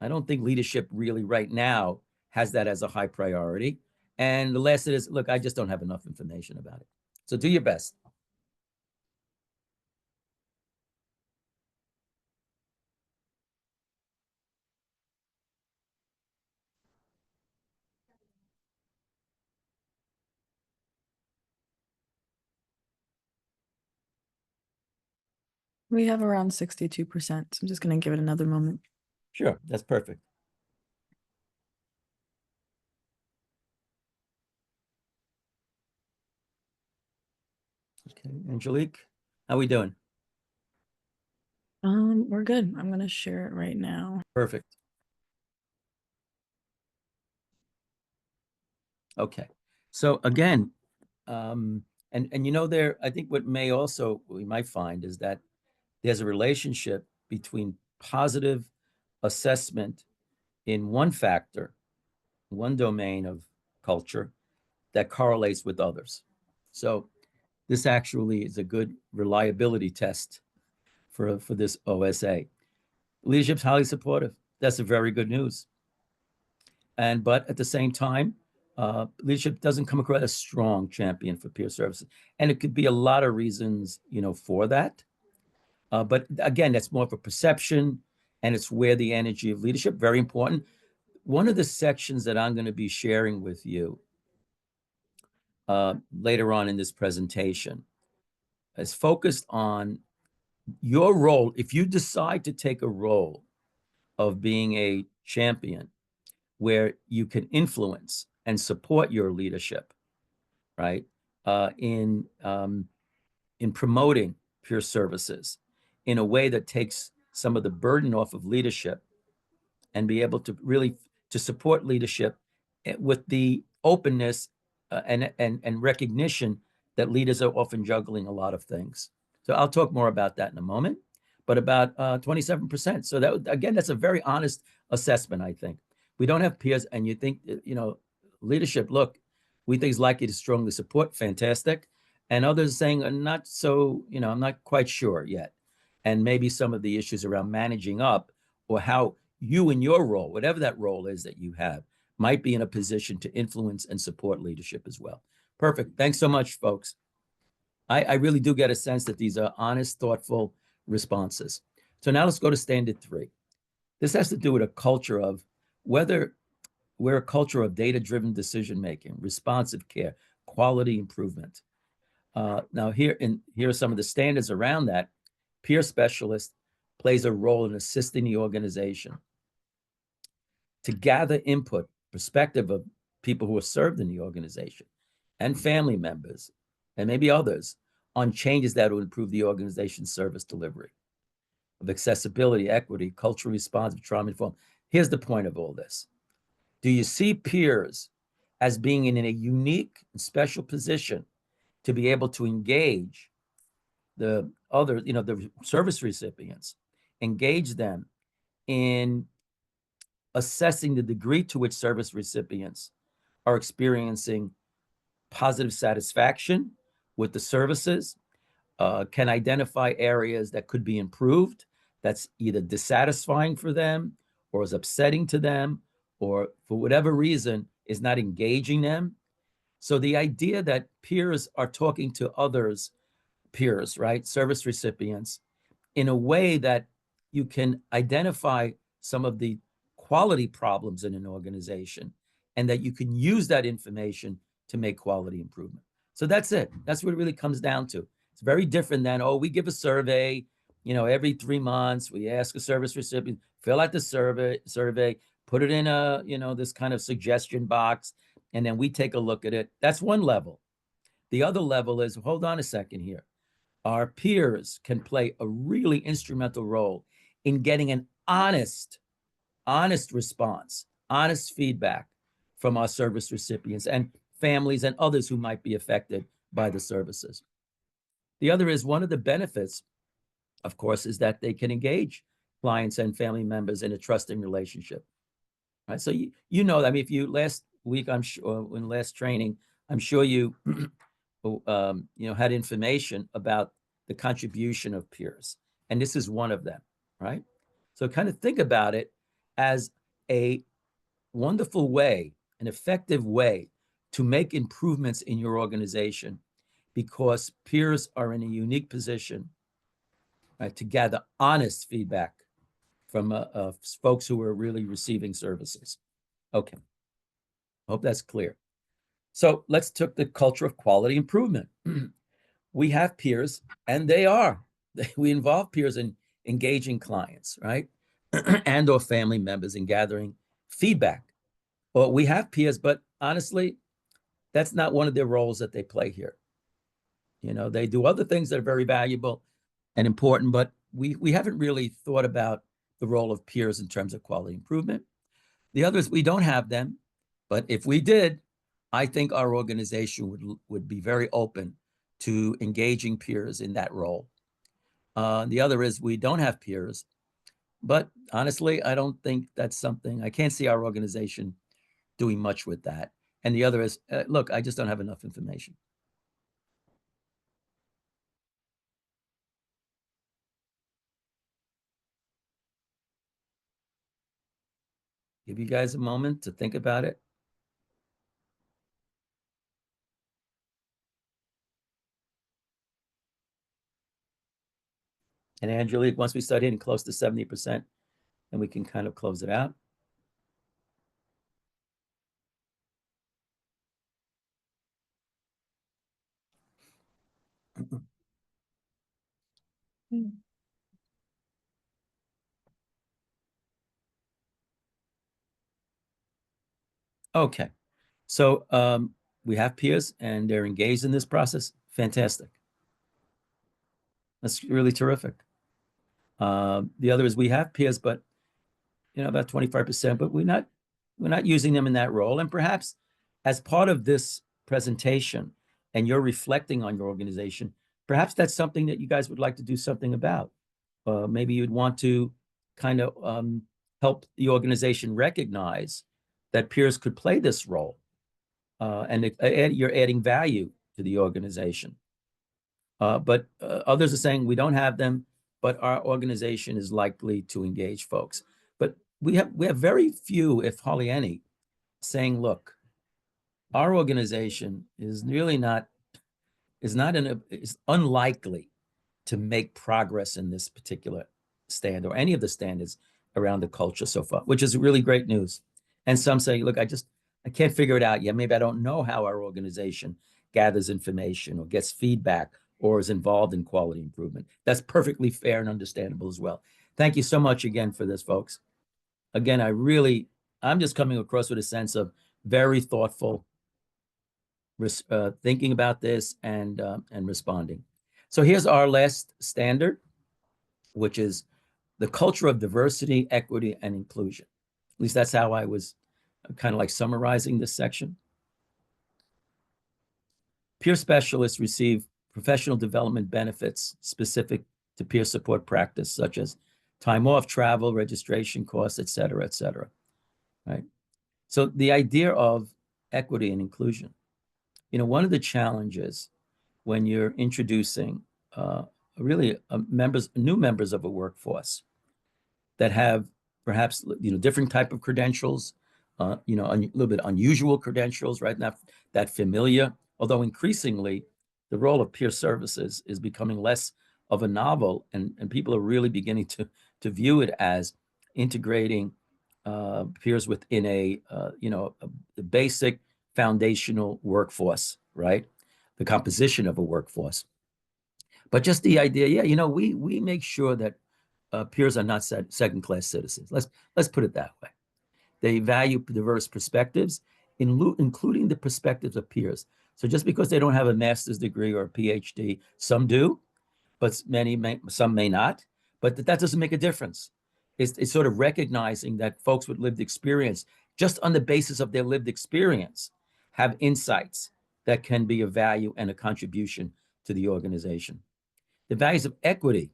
leadership really right now has that as a high priority. And the last is, look, I just don't have enough information about it. So do your best. We have around 62%. So I'm just going to give it another moment. Sure, that's perfect. Okay, Angelique, how we doing? We're good. I'm going to share it right now. Perfect. Okay, so again, and I think what we might find is that there's a relationship between positive assessment in one factor, one domain of culture that correlates with others. So this actually is a good reliability test for this OSA. Leadership's highly supportive. That's a very good news. But at the same time, leadership doesn't come across as a strong champion for peer services. And it could be a lot of reasons, for that. But again, that's more of a perception, and it's where the energy of leadership, very important. One of the sections that I'm going to be sharing with you later on in this presentation is focused on your role. If you decide to take a role of being a champion where you can influence and support your leadership, right, in promoting peer services in a way that takes some of the burden off of leadership and be able to really to support leadership with the openness and recognition that leaders are often juggling a lot of things. So I'll talk more about that in a moment, but about 27%. So that, again, that's a very honest assessment, I think. We don't have peers, and you think, leadership, look, we think is likely to strongly support, fantastic. And others saying, not so, I'm not quite sure yet. And maybe some of the issues around managing up, or how you in your role, whatever that role is that you have, might be in a position to influence and support leadership as well. Perfect. Thanks so much, folks. I really do get a sense that these are honest, thoughtful responses. So now let's go to standard 3. This has to do with a culture of whether we're a culture of data-driven decision-making, responsive care, quality improvement. Now here are some of the standards around that. Peer specialist plays a role in assisting the organization to gather input, perspective of people who are served in the organization and family members and maybe others on changes that will improve the organization's service delivery of accessibility, equity, culturally responsive, trauma-informed. Here's the point of all this. Do you see peers as being in a unique and special position to be able to engage the other, the service recipients, engage them in assessing the degree to which service recipients are experiencing positive satisfaction with the services, can identify areas that could be improved, that's either dissatisfying for them or is upsetting to them, or for whatever reason is not engaging them. So the idea that peers are talking to others, peers, right, service recipients, in a way that you can identify some of the quality problems in an organization, and that you can use that information to make quality improvement. So that's it. That's what it really comes down to. It's very different than, we give a survey, every 3 months, we ask a service recipient, fill out the survey, put it in a, this kind of suggestion box, and then we take a look at it. That's one level. The other level is, hold on a second here. Our peers can play a really instrumental role in getting an honest response, honest feedback from our service recipients and families and others who might be affected by the services. The other is, one of the benefits, of course, is that they can engage clients and family members in a trusting relationship. Right? So if you last week, I'm sure, in last training, I'm sure you had information about the contribution of peers, and this is one of them, right? So kind of think about it as a wonderful way, an effective way to make improvements in your organization, because peers are in a unique position, right, to gather honest feedback from folks who are really receiving services. Okay, hope that's clear. So let's take the culture of quality improvement. We have peers, and we involve peers in engaging clients, right? And or family members in gathering feedback. Well, we have peers, but honestly, that's not one of their roles that they play here. They do other things that are very valuable and important, but we haven't really thought about the role of peers in terms of quality improvement. The others, we don't have them, but if we did, I think our organization would be very open to engaging peers in that role. The other is, we don't have peers, but honestly, I don't think that's something, I can't see our organization doing much with that. And the other is, look, I just don't have enough information. Give you guys a moment to think about it. And Angelique, once we start hitting close to 70%, then we can kind of close it out. Okay, so we have peers and they're engaged in this process. Fantastic. That's really terrific. The other is we have peers, but about 25%, but we're not using them in that role. And perhaps as part of this presentation and you're reflecting on your organization, perhaps that's something that you guys would like to do something about. Maybe you'd want to kind of help the organization recognize that peers could play this role. And you're adding value to the organization. But others are saying we don't have them, but our organization is likely to engage folks. But we have very few, if hardly any, saying, look, our organization is really is unlikely to make progress in this particular stand or any of the standards around the culture so far, which is really great news. And some say, look, I can't figure it out yet. Maybe I don't know how our organization gathers information or gets feedback or is involved in quality improvement. That's perfectly fair and understandable as well. Thank you so much again for this, folks. Again, I'm just coming across with a sense of very thoughtful thinking about this and responding. So here's our last standard, which is the culture of diversity, equity, and inclusion. At least that's how I was kind of like summarizing this section. Peer specialists receive professional development benefits specific to peer support practice, such as time off, travel, registration costs, et cetera, right? So the idea of equity and inclusion, one of the challenges when you're introducing really new members of a workforce that have perhaps different type of credentials, a little bit unusual credentials, right? Not that familiar, although increasingly the role of peer services is becoming less of a novel, and people are really beginning to view it as integrating peers within a basic foundational workforce, right? The composition of a workforce. But just the idea, we make sure that peers are not second-class citizens. Let's put it that way. They value diverse perspectives, including the perspectives of peers. So just because they don't have a master's degree or a PhD, some do, but some may not. But that doesn't make a difference. It's sort of recognizing that folks with lived experience, just on the basis of their lived experience, have insights that can be of value and a contribution to the organization. The values of equity,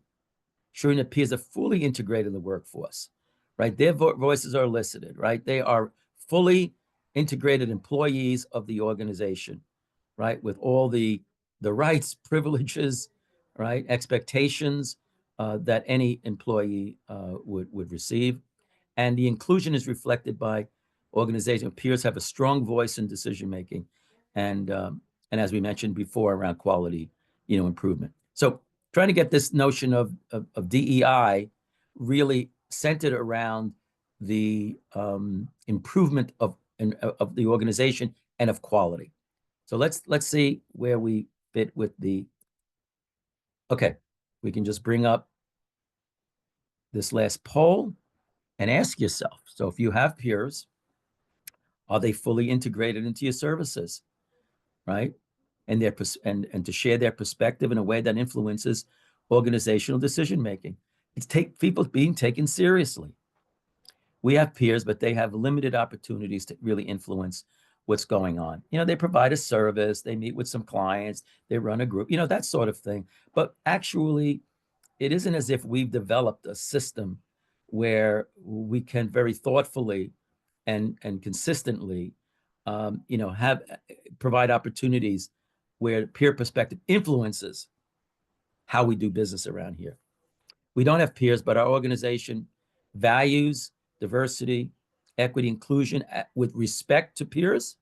ensuring that peers are fully integrated in the workforce, right? Their voices are elicited, right? They are fully integrated employees of the organization, right? With all the rights, privileges, right? Expectations that any employee would receive. And the inclusion is reflected by organizations. Peers have a strong voice in decision-making. And as we mentioned before, around quality, improvement. So trying to get this notion of DEI really centered around the improvement of the organization and of quality. So let's see where we fit with okay, we can just bring up this last poll and ask yourself, so if you have peers, are they fully integrated into your services, right? And to share their perspective in a way that influences organizational decision-making. It's people being taken seriously. We have peers, but they have limited opportunities to really influence what's going on. They provide a service, they meet with some clients, they run a group, that sort of thing. But actually, it isn't as if we've developed a system where we can very thoughtfully and consistently, provide opportunities where peer perspective influences how we do business around here. We don't have peers, but our organization values diversity, equity, inclusion with respect to peers,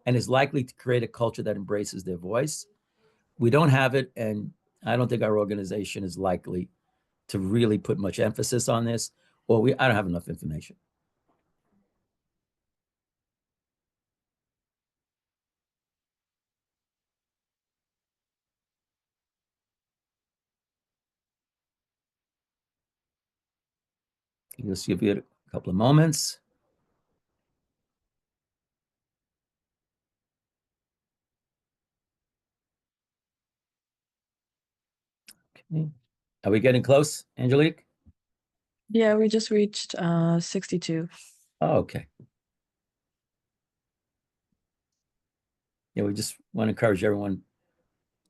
and is likely to create a culture that embraces their voice. We don't have it, and I don't think our organization is likely to really put much emphasis on this, or I don't have enough information. Just give you a couple of moments. Okay. Are we getting close, Angelique? Yeah, we just reached 62. Oh, okay. Yeah, we just want to encourage everyone,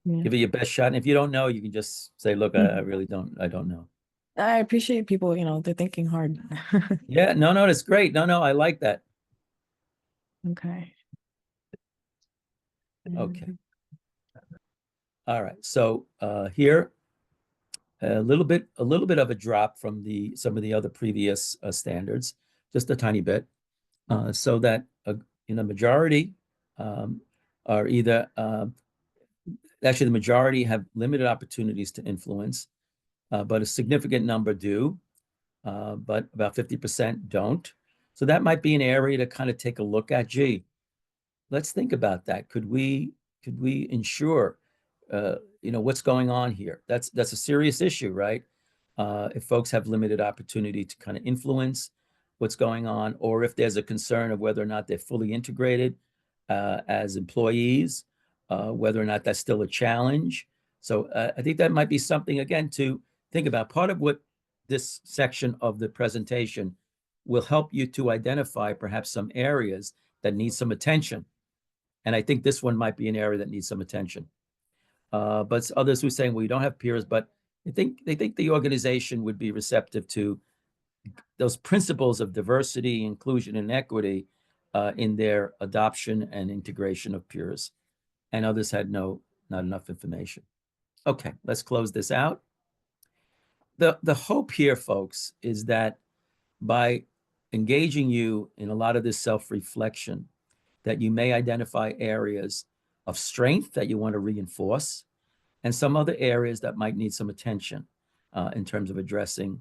Yeah. give it your best shot. And if you don't know, you can just say, look, I really I don't know. I appreciate people, they're thinking hard. Yeah, no, that's great. No, I like that. Okay. Okay. All right. So here, a little bit of a drop from some of the other previous standards, just a tiny bit, so that majority are either actually the majority have limited opportunities to influence, but a significant number do, but about 50% don't. So that might be an area to kind of take a look at. Gee, let's think about that. Could we ensure what's going on here? That's a serious issue, right? If folks have limited opportunity to kind of influence what's going on, or if there's a concern of whether or not they're fully integrated as employees, whether or not that's still a challenge. So I think that might be something, again, to think about. Part of what this section of the presentation will help you to identify perhaps some areas that need some attention. And I think this one might be an area that needs some attention. But others who are saying, well, you don't have peers, but they think the organization would be receptive to those principles of diversity, inclusion, and equity in their adoption and integration of peers. And others had not enough information. Okay, let's close this out. The hope here, folks, is that by engaging you in a lot of this self-reflection, that you may identify areas of strength that you want to reinforce, and some other areas that might need some attention in terms of addressing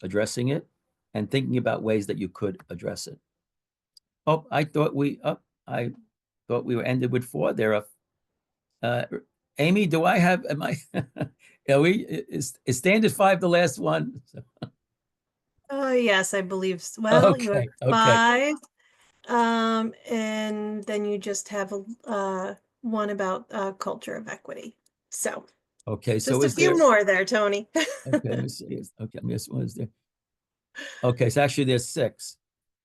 it and thinking about ways that you could address it. Oh, I thought we were ended with 4. There are Amy, do I have, am I, is standard 5 the last one? Oh, yes, I believe. Well, you have Okay. 5. And then you just have one about culture of equity. So Okay, so just a is few there more there, Tony. okay, let me see. Okay, what is there? Okay, so actually there's 6,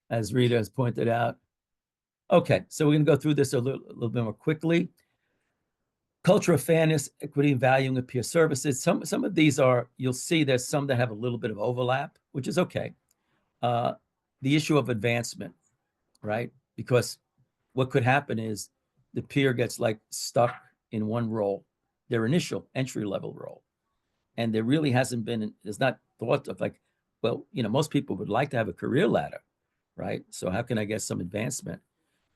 as Rita has pointed out. Okay, so we're gonna go through this a little bit more quickly. Culture of fairness, equity, and valuing of peer services. Some of these are, you'll see there's some that have a little bit of overlap, which is okay. The issue of advancement, right? Because what could happen is the peer gets like stuck in one role, their initial entry level role. And there really hasn't been, there's not thought of like, well, most people would like to have a career ladder, right? So how can I get some advancement?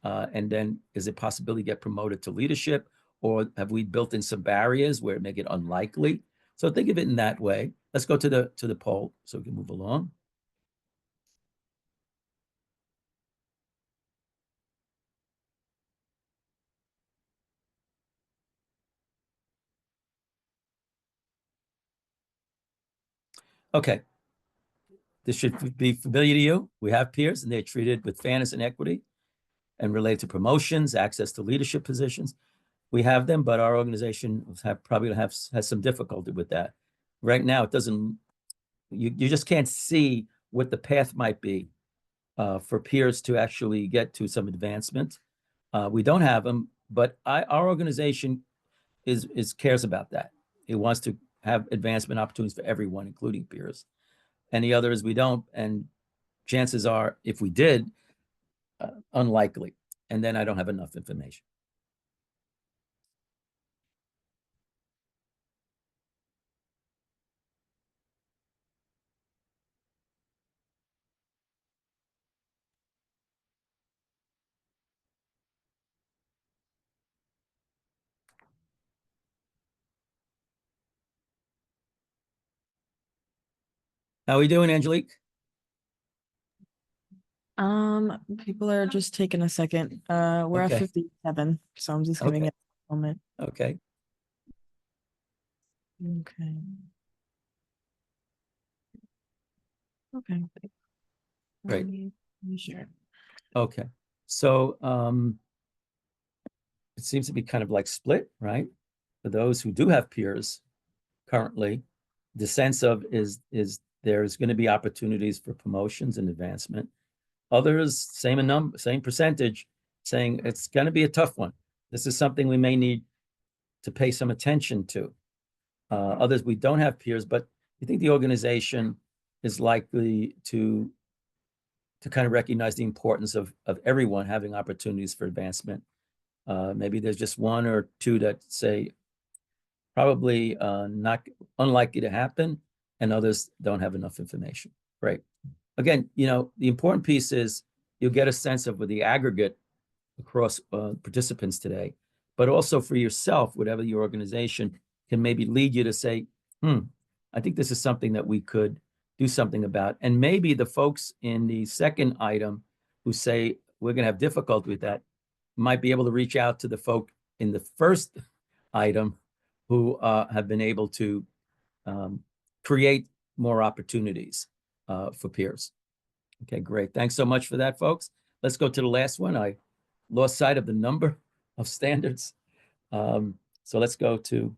And then is it possibility to get promoted to leadership, or have we built in some barriers where it make it unlikely? So think of it in that way. Let's go to the poll so we can move along. Okay. This should be familiar to you. We have peers and they're treated with fairness and equity and related to promotions, access to leadership positions. We have them, but our organization has some difficulty with that. Right now, it doesn't, you just can't see what the path might be for peers to actually get to some advancement. We don't have them, but our organization cares about that. It wants to have advancement opportunities for everyone, including peers. And the other is we don't. And chances are, if we did, unlikely. And then I don't have enough information. How are we doing, Angelique? People are just taking a second. We're at Okay. 57, so I'm just giving Okay. it a moment. Okay. Okay. Okay. Great. Sure. Okay. So it seems to be kind of like split, right? For those who do have peers currently, the sense of is there's going to be opportunities for promotions and advancement. Others, same percentage, saying it's going to be a tough one. This is something we may need to pay some attention to. Others, we don't have peers, but you think the organization is likely to kind of recognize the importance of everyone having opportunities for advancement. Maybe there's just one or two that say probably not unlikely to happen, and others don't have enough information. Right. Again, the important piece is you'll get a sense of the aggregate across participants today, but also for yourself, whatever your organization can maybe lead you to say, I think this is something that we could do something about. And maybe the folks in the second item who say we're going to have difficulty with that might be able to reach out to the folk in the first item who have been able to create more opportunities for peers. Okay, great. Thanks so much for that, folks. Let's go to the last one. I lost sight of the number of standards. So let's go to,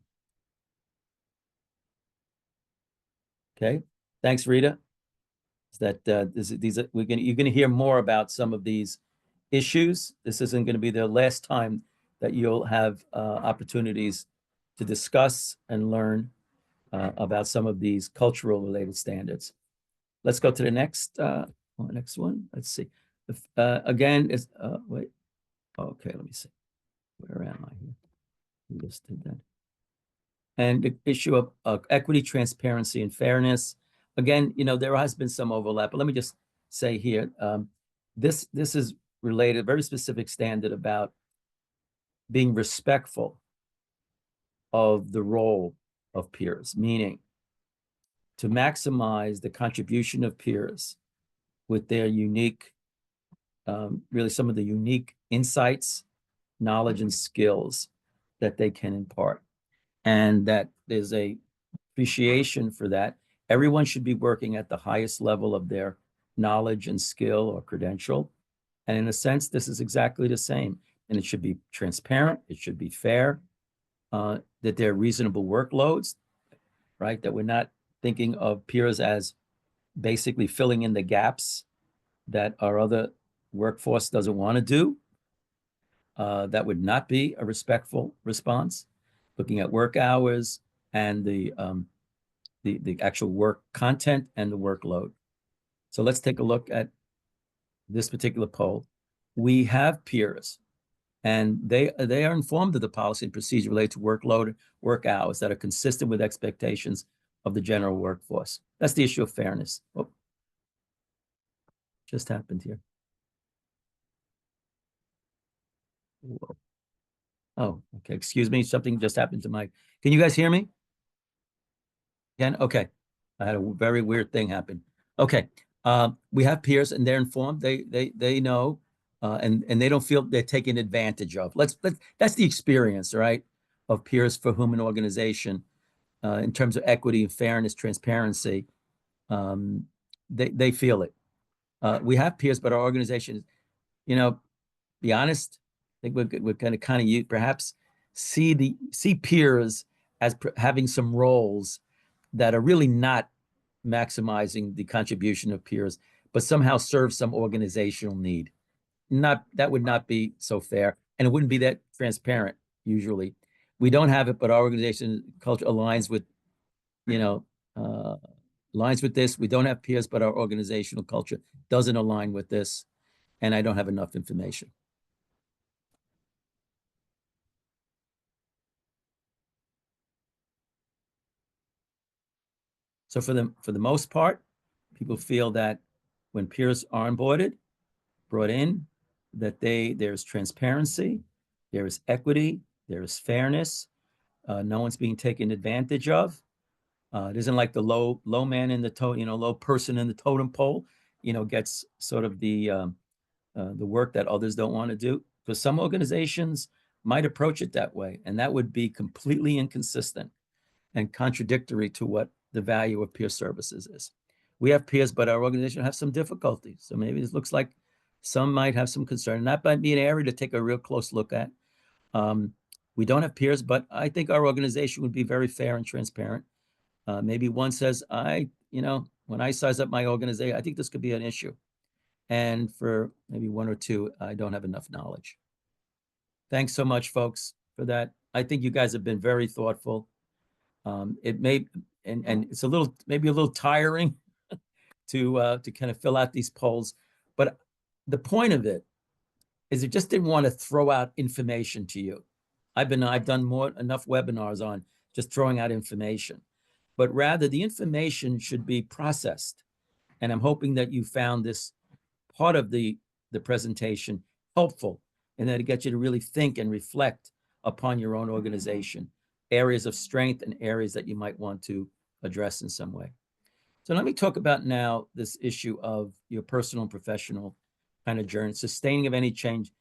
okay. Thanks, Rita. That you're going to hear more about some of these issues. This isn't going to be the last time that you'll have opportunities to discuss and learn about some of these cultural related standards. Let's go to the next one. Let's see. Again, is wait. Okay, let me see. Where am I here? We just did that. And the issue of equity, transparency, and fairness. Again, there has been some overlap, but let me just say here, this is related, very specific standard about being respectful of the role of peers, meaning to maximize the contribution of peers with their unique, really some of the unique insights, knowledge, and skills that they can impart. And that there's a appreciation for that. Everyone should be working at the highest level of their knowledge and skill or credential. And in a sense, this is exactly the same. And it should be transparent. It should be fair, that there are reasonable workloads, right? That we're not thinking of peers as basically filling in the gaps that our other workforce doesn't want to do. That would not be a respectful response. Looking at work hours and the actual work content and the workload. So let's take a look at this particular poll. We have peers, and they are informed of the policy and procedure related to workload, work hours that are consistent with expectations of the general workforce. That's the issue of fairness. Oh, just happened here. Whoa. Oh, okay. Excuse me. Something just happened to my. Can you guys hear me? Again? Okay. I had a very weird thing happen. Okay. We have peers, and they're informed. They know, and they don't feel they're taken advantage of. That's the experience, right, of peers for whom an organization, in terms of equity and fairness, transparency, they feel it. We have peers, but our organization, be honest, I think we're going to kind of perhaps see peers as having some roles that are really not maximizing the contribution of peers, but somehow serve some organizational need. That would not be so fair, and it wouldn't be that transparent. Usually, we don't have it, but our organization culture aligns with, aligns with this. We don't have peers, but our organizational culture doesn't align with this. and I don't have enough information. So for the most part, people feel that when peers are onboarded, brought in, that there's transparency, there is equity, there is fairness, no one's being taken advantage of. It isn't like the low man in the low person in the totem pole, gets sort of the work that others don't want to do. Because some organizations might approach it that way, and that would be completely inconsistent and contradictory to what the value of peer services is. We have peers, but our organization has some difficulties. So maybe it looks like some might have some concern. And that might be an area to take a real close look at. We don't have peers, but I think our organization would be very fair and transparent. Maybe one says, when I size up my organization, I think this could be an issue. And for maybe one or two, I don't have enough knowledge. Thanks so much, folks, for that. I think you guys have been very thoughtful. It may, and it's maybe a little tiring to kind of fill out these polls, but the point of it is it just didn't want to throw out information to you. I've done enough webinars on just throwing out information, but rather the information should be processed. And I'm hoping that you found this part of the presentation helpful, and that it gets you to really think and reflect upon your own organization, areas of strength and areas that you might want to address in some way. So let me talk about now this issue of your personal and professional kind of journey. Sustaining of any change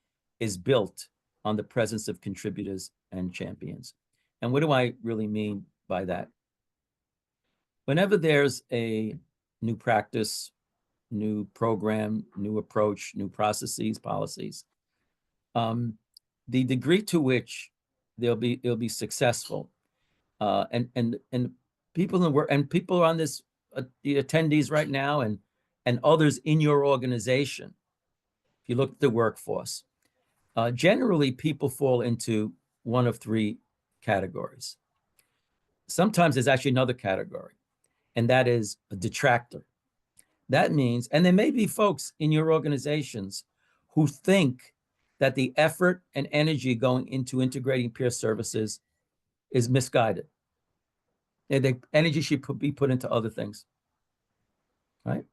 is built on the presence of contributors and champions. And what do I really mean by that? Whenever there's a new practice, new program, new approach, new processes, policies, the degree to which it'll be successful, and people in the work, and people on this, the attendees right now, and others in your organization, if you look at the workforce, generally people fall into one of three categories. Sometimes there's actually another category, and that is a detractor. That means, and there may be folks in your organizations who think that the effort and energy going into integrating peer services is misguided. And the energy should be put into other things, right?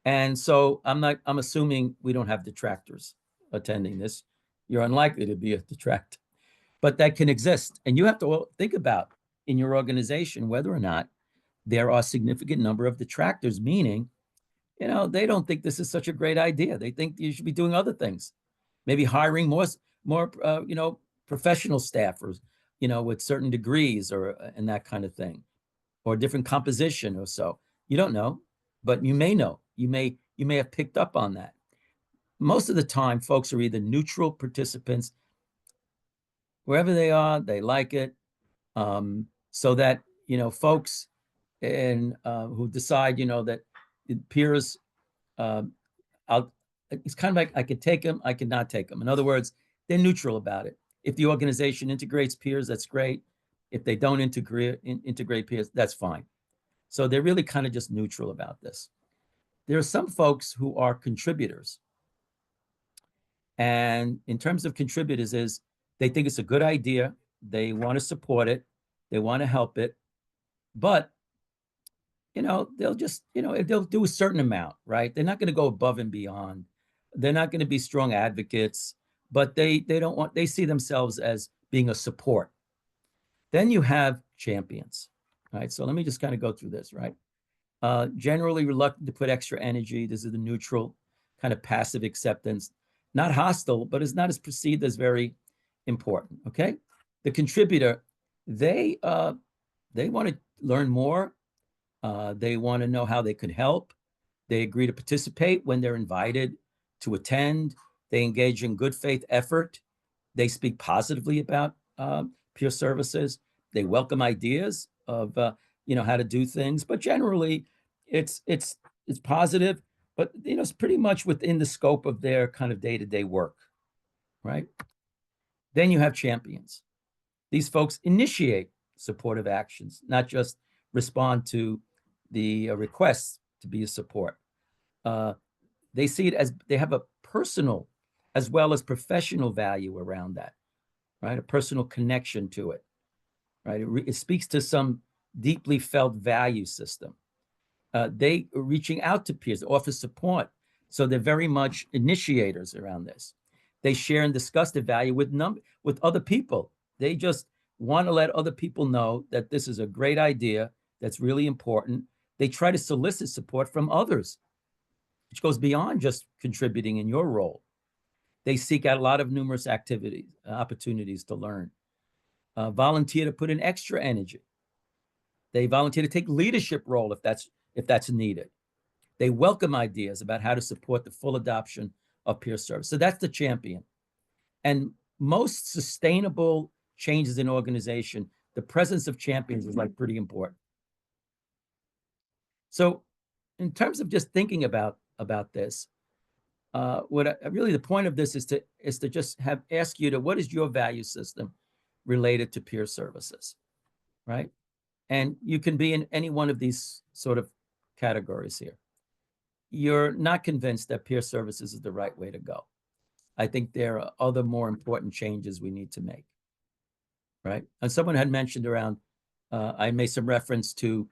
And so I'm assuming we don't have detractors attending this. You're unlikely to be a detractor, but that can exist. And you have to think about in your organization whether or not there are a significant number of detractors, meaning, they don't think this is such a great idea. They think you should be doing other things, maybe hiring more professional staffers, with certain degrees and that kind of thing, or different composition or so. You don't know, but you may know. You may have picked up on that. Most of the time, folks are either neutral participants. Wherever they are, they like it. So that, folks who decide, that peers, it's kind of like I could take them, I could not take them. In other words, they're neutral about it. If the organization integrates peers, that's great. If they don't integrate peers, that's fine. So they're really kind of just neutral about this. There are some folks who are contributors. And in terms of contributors, they think it's a good idea. They want to support it. They want to help it. But, they'll just, they'll do a certain amount, right? They're not going to go above and beyond. They're not going to be strong advocates, but they see themselves as being a support. Then you have champions, right? So let me just kind of go through this, right? Generally reluctant to put extra energy. This is the neutral kind of passive acceptance, not hostile, but it's not as perceived as very important. Okay. The contributor, they want to learn more. They want to know how they could help. They agree to participate when they're invited to attend. They engage in good faith effort. They speak positively about peer services. They welcome ideas of how to do things, but generally it's positive, but it's pretty much within the scope of their kind of day-to-day work, right? Then you have champions. These folks initiate supportive actions, not just respond to the requests to be a support. They see it as they have a personal as well as professional value around that, right? A personal connection to it, right? It speaks to some deeply felt value system. They are reaching out to peers, offer support. So they're very much initiators around this. They share and discuss the value with other people. They just want to let other people know that this is a great idea that's really important. They try to solicit support from others, which goes beyond just contributing in your role. They seek out a lot of numerous activities, opportunities to learn. Volunteer to put in extra energy. They volunteer to take leadership role if that's needed. They welcome ideas about how to support the full adoption of peer service. So that's the champion. And most sustainable changes in organization, the presence of champions is like pretty important. So in terms of just thinking about this, really the point of this is to just ask you to, what is your value system related to peer services, right? And you can be in any one of these sort of categories here. You're not convinced that peer services is the right way to go. I think there are other more important changes we need to make, right? And someone had mentioned around, I made some reference to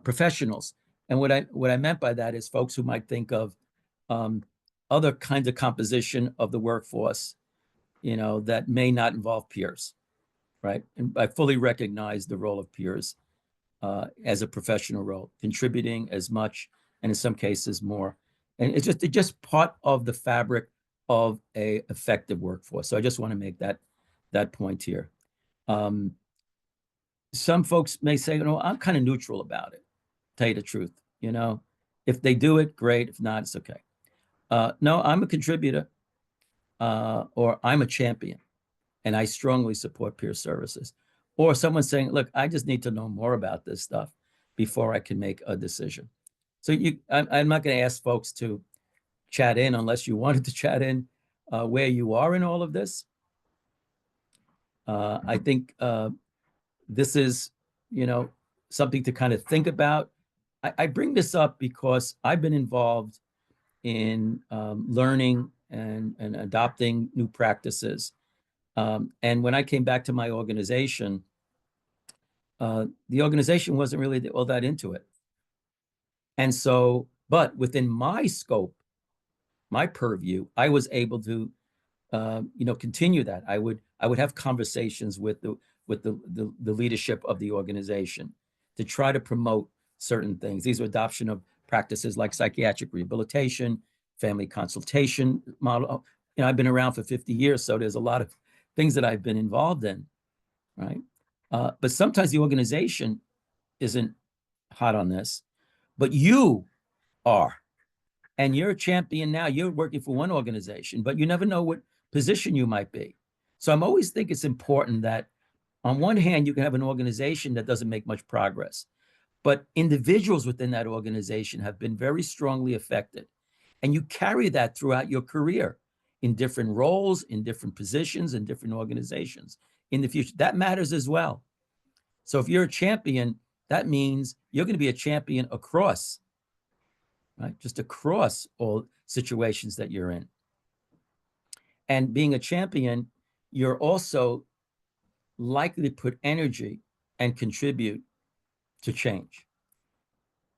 professionals. And what I meant by that is folks who might think of other kinds of composition of the workforce, that may not involve peers, right? And I fully recognize the role of peers as a professional role, contributing as much, and in some cases more. And it's just part of the fabric of a effective workforce. So I just want to make that point here. Some folks may say, I'm kind of neutral about it, tell you the truth. If they do it, great. If not, it's okay. No, I'm a contributor or I'm a champion, and I strongly support peer services. Or someone saying, look, I just need to know more about this stuff before I can make a decision. So I'm not going to ask folks to chat in unless you wanted to chat in where you are in all of this. I think this is, something to kind of think about. I bring this up because I've been involved in learning and adopting new practices. And when I came back to my organization, the organization wasn't really all that into it. And so, but within my scope, my purview, I was able to, continue that. I would have conversations with the leadership of the organization to try to promote certain things. These are adoption of practices like psychiatric rehabilitation, family consultation model. I've been around for 50 years, so there's a lot of things that I've been involved in, right? But sometimes the organization isn't hot on this, but you are. And you're a champion now. You're working for one organization, but you never know what position you might be. So I'm always think it's important that on one hand, you can have an organization that doesn't make much progress, but individuals within that organization have been very strongly affected. And you carry that throughout your career in different roles, in different positions, in different organizations in the future. That matters as well. So if you're a champion, that means you're going to be a champion across, right? Just across all situations that you're in. And being a champion, you're also likely to put energy and contribute to change.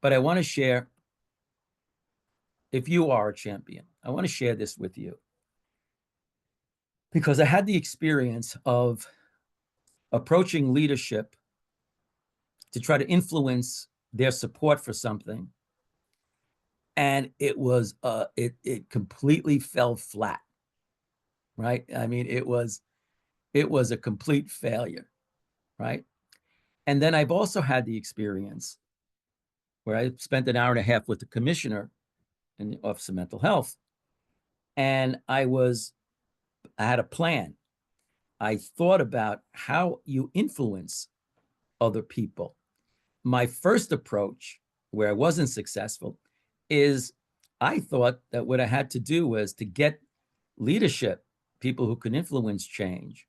But I want to share, if you are a champion, I want to share this with you. Because I had the experience of approaching leadership to try to influence their support for something. And it was, it completely fell flat, right? I mean, it was a complete failure, right? And then I've also had the experience where I spent an hour and a half with the commissioner in the Office of Mental Health. And I had a plan. I thought about how you influence other people. My first approach, where I wasn't successful, is I thought that what I had to do was to get leadership, people who can influence change.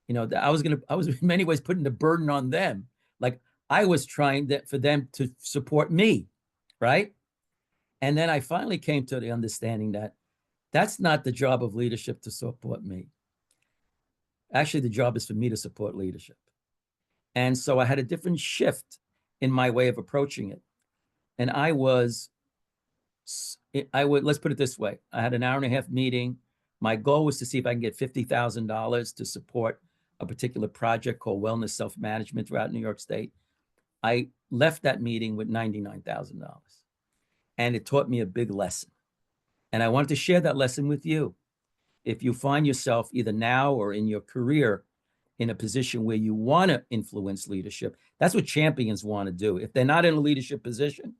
I was in many ways putting the burden on them. Like I was trying for them to support me, right? And then I finally came to the understanding that That's not the job of leadership to support me. Actually, the job is for me to support leadership. And so I had a different shift in my way of approaching it. And let's put it this way. I had an hour-and-a-half meeting. My goal was to see if I can get $50,000 to support a particular project called Wellness Self-Management throughout New York State. I left that meeting with $99,000. And it taught me a big lesson. And I wanted to share that lesson with you. If you find yourself either now or in your career in a position where you want to influence leadership, that's what champions want to do. If they're not in a leadership position,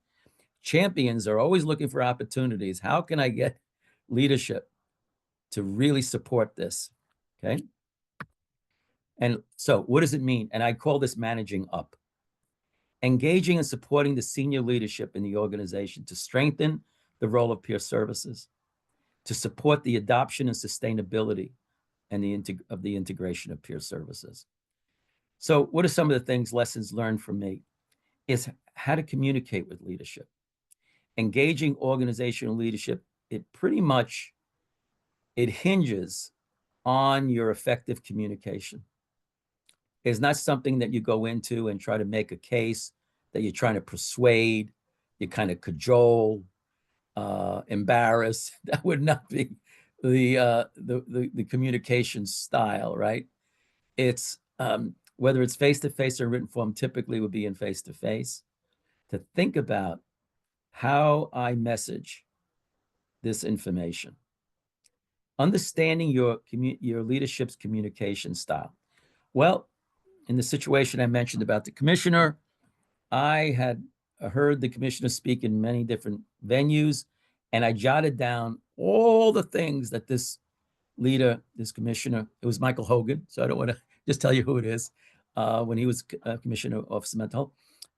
champions are always looking for opportunities. How can I get leadership to really support this? Okay. And so what does it mean? And I call this managing up. Engaging and supporting the senior leadership in the organization to strengthen the role of peer services, to support the adoption and sustainability and the integration of peer services. So what are some of the lessons learned from me? Is how to communicate with leadership. Engaging organizational leadership, it hinges on your effective communication. It's not something that you go into and try to make a case, that you're trying to persuade, you kind of cajole, embarrass. That would not be the communication style, right? It's whether it's face-to-face or written form, typically would be in face-to-face, to think about how I message this information. Understanding your leadership's communication style. Well, in the situation I mentioned about the commissioner, I had heard the commissioner speak in many different venues, and I jotted down all the things that this leader, this commissioner, it was Michael Hogan, so I don't want to just tell you who it is, when he was commissioner of Office of Mental Health.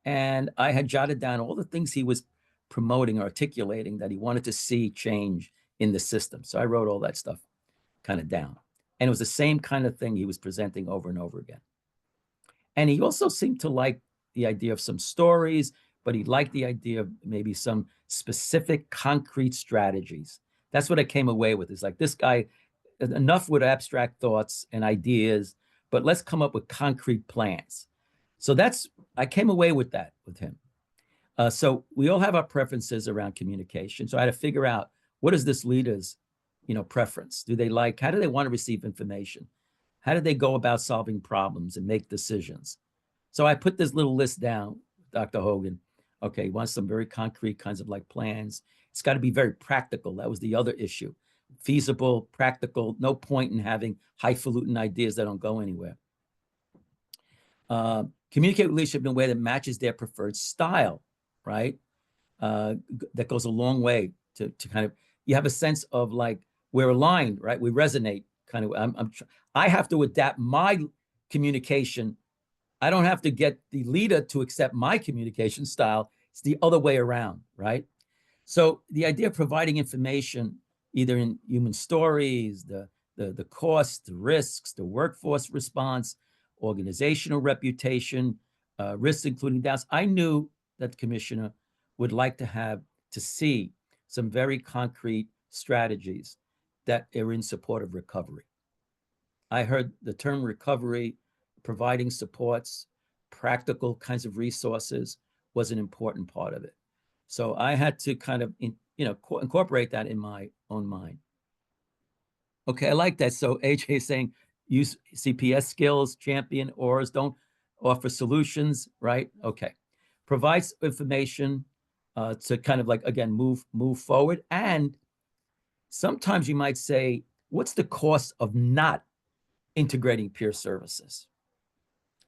And I had jotted down all the things he was promoting, articulating that he wanted to see change in the system. So I wrote all that stuff kind of down. And it was the same kind of thing he was presenting over and over again. And he also seemed to like the idea of some stories, but he liked the idea of maybe some specific concrete strategies. That's what I came away with. It's like, this guy, enough with abstract thoughts and ideas, but let's come up with concrete plans. So I came away with that with him. So we all have our preferences around communication. So I had to figure out, what is this leader's, preference? How do they want to receive information? How do they go about solving problems and make decisions? So I put this little list down, Dr. Hogan. Okay, he wants some very concrete kinds of plans. It's got to be very practical. That was the other issue. Feasible, practical, no point in having highfalutin ideas that don't go anywhere. Communicate with leadership in a way that matches their preferred style, right? That goes a long way to kind of, you have a sense of we're aligned, right? We resonate kind of. I have to adapt my communication. I don't have to get the leader to accept my communication style. It's the other way around, right? So the idea of providing information, either in human stories, the costs, the risks, the workforce response, organizational reputation, risks including doubts. I knew that the commissioner would like to see some very concrete strategies that are in support of recovery. I heard the term recovery, providing supports, practical kinds of resources was an important part of it. So I had to kind of, incorporate that in my own mind. Okay, I like that. So AJ is saying, use CPS skills, champion ORs, don't offer solutions, right? Okay. Provides information to kind of again, move forward. And sometimes you might say, what's the cost of not integrating peer services?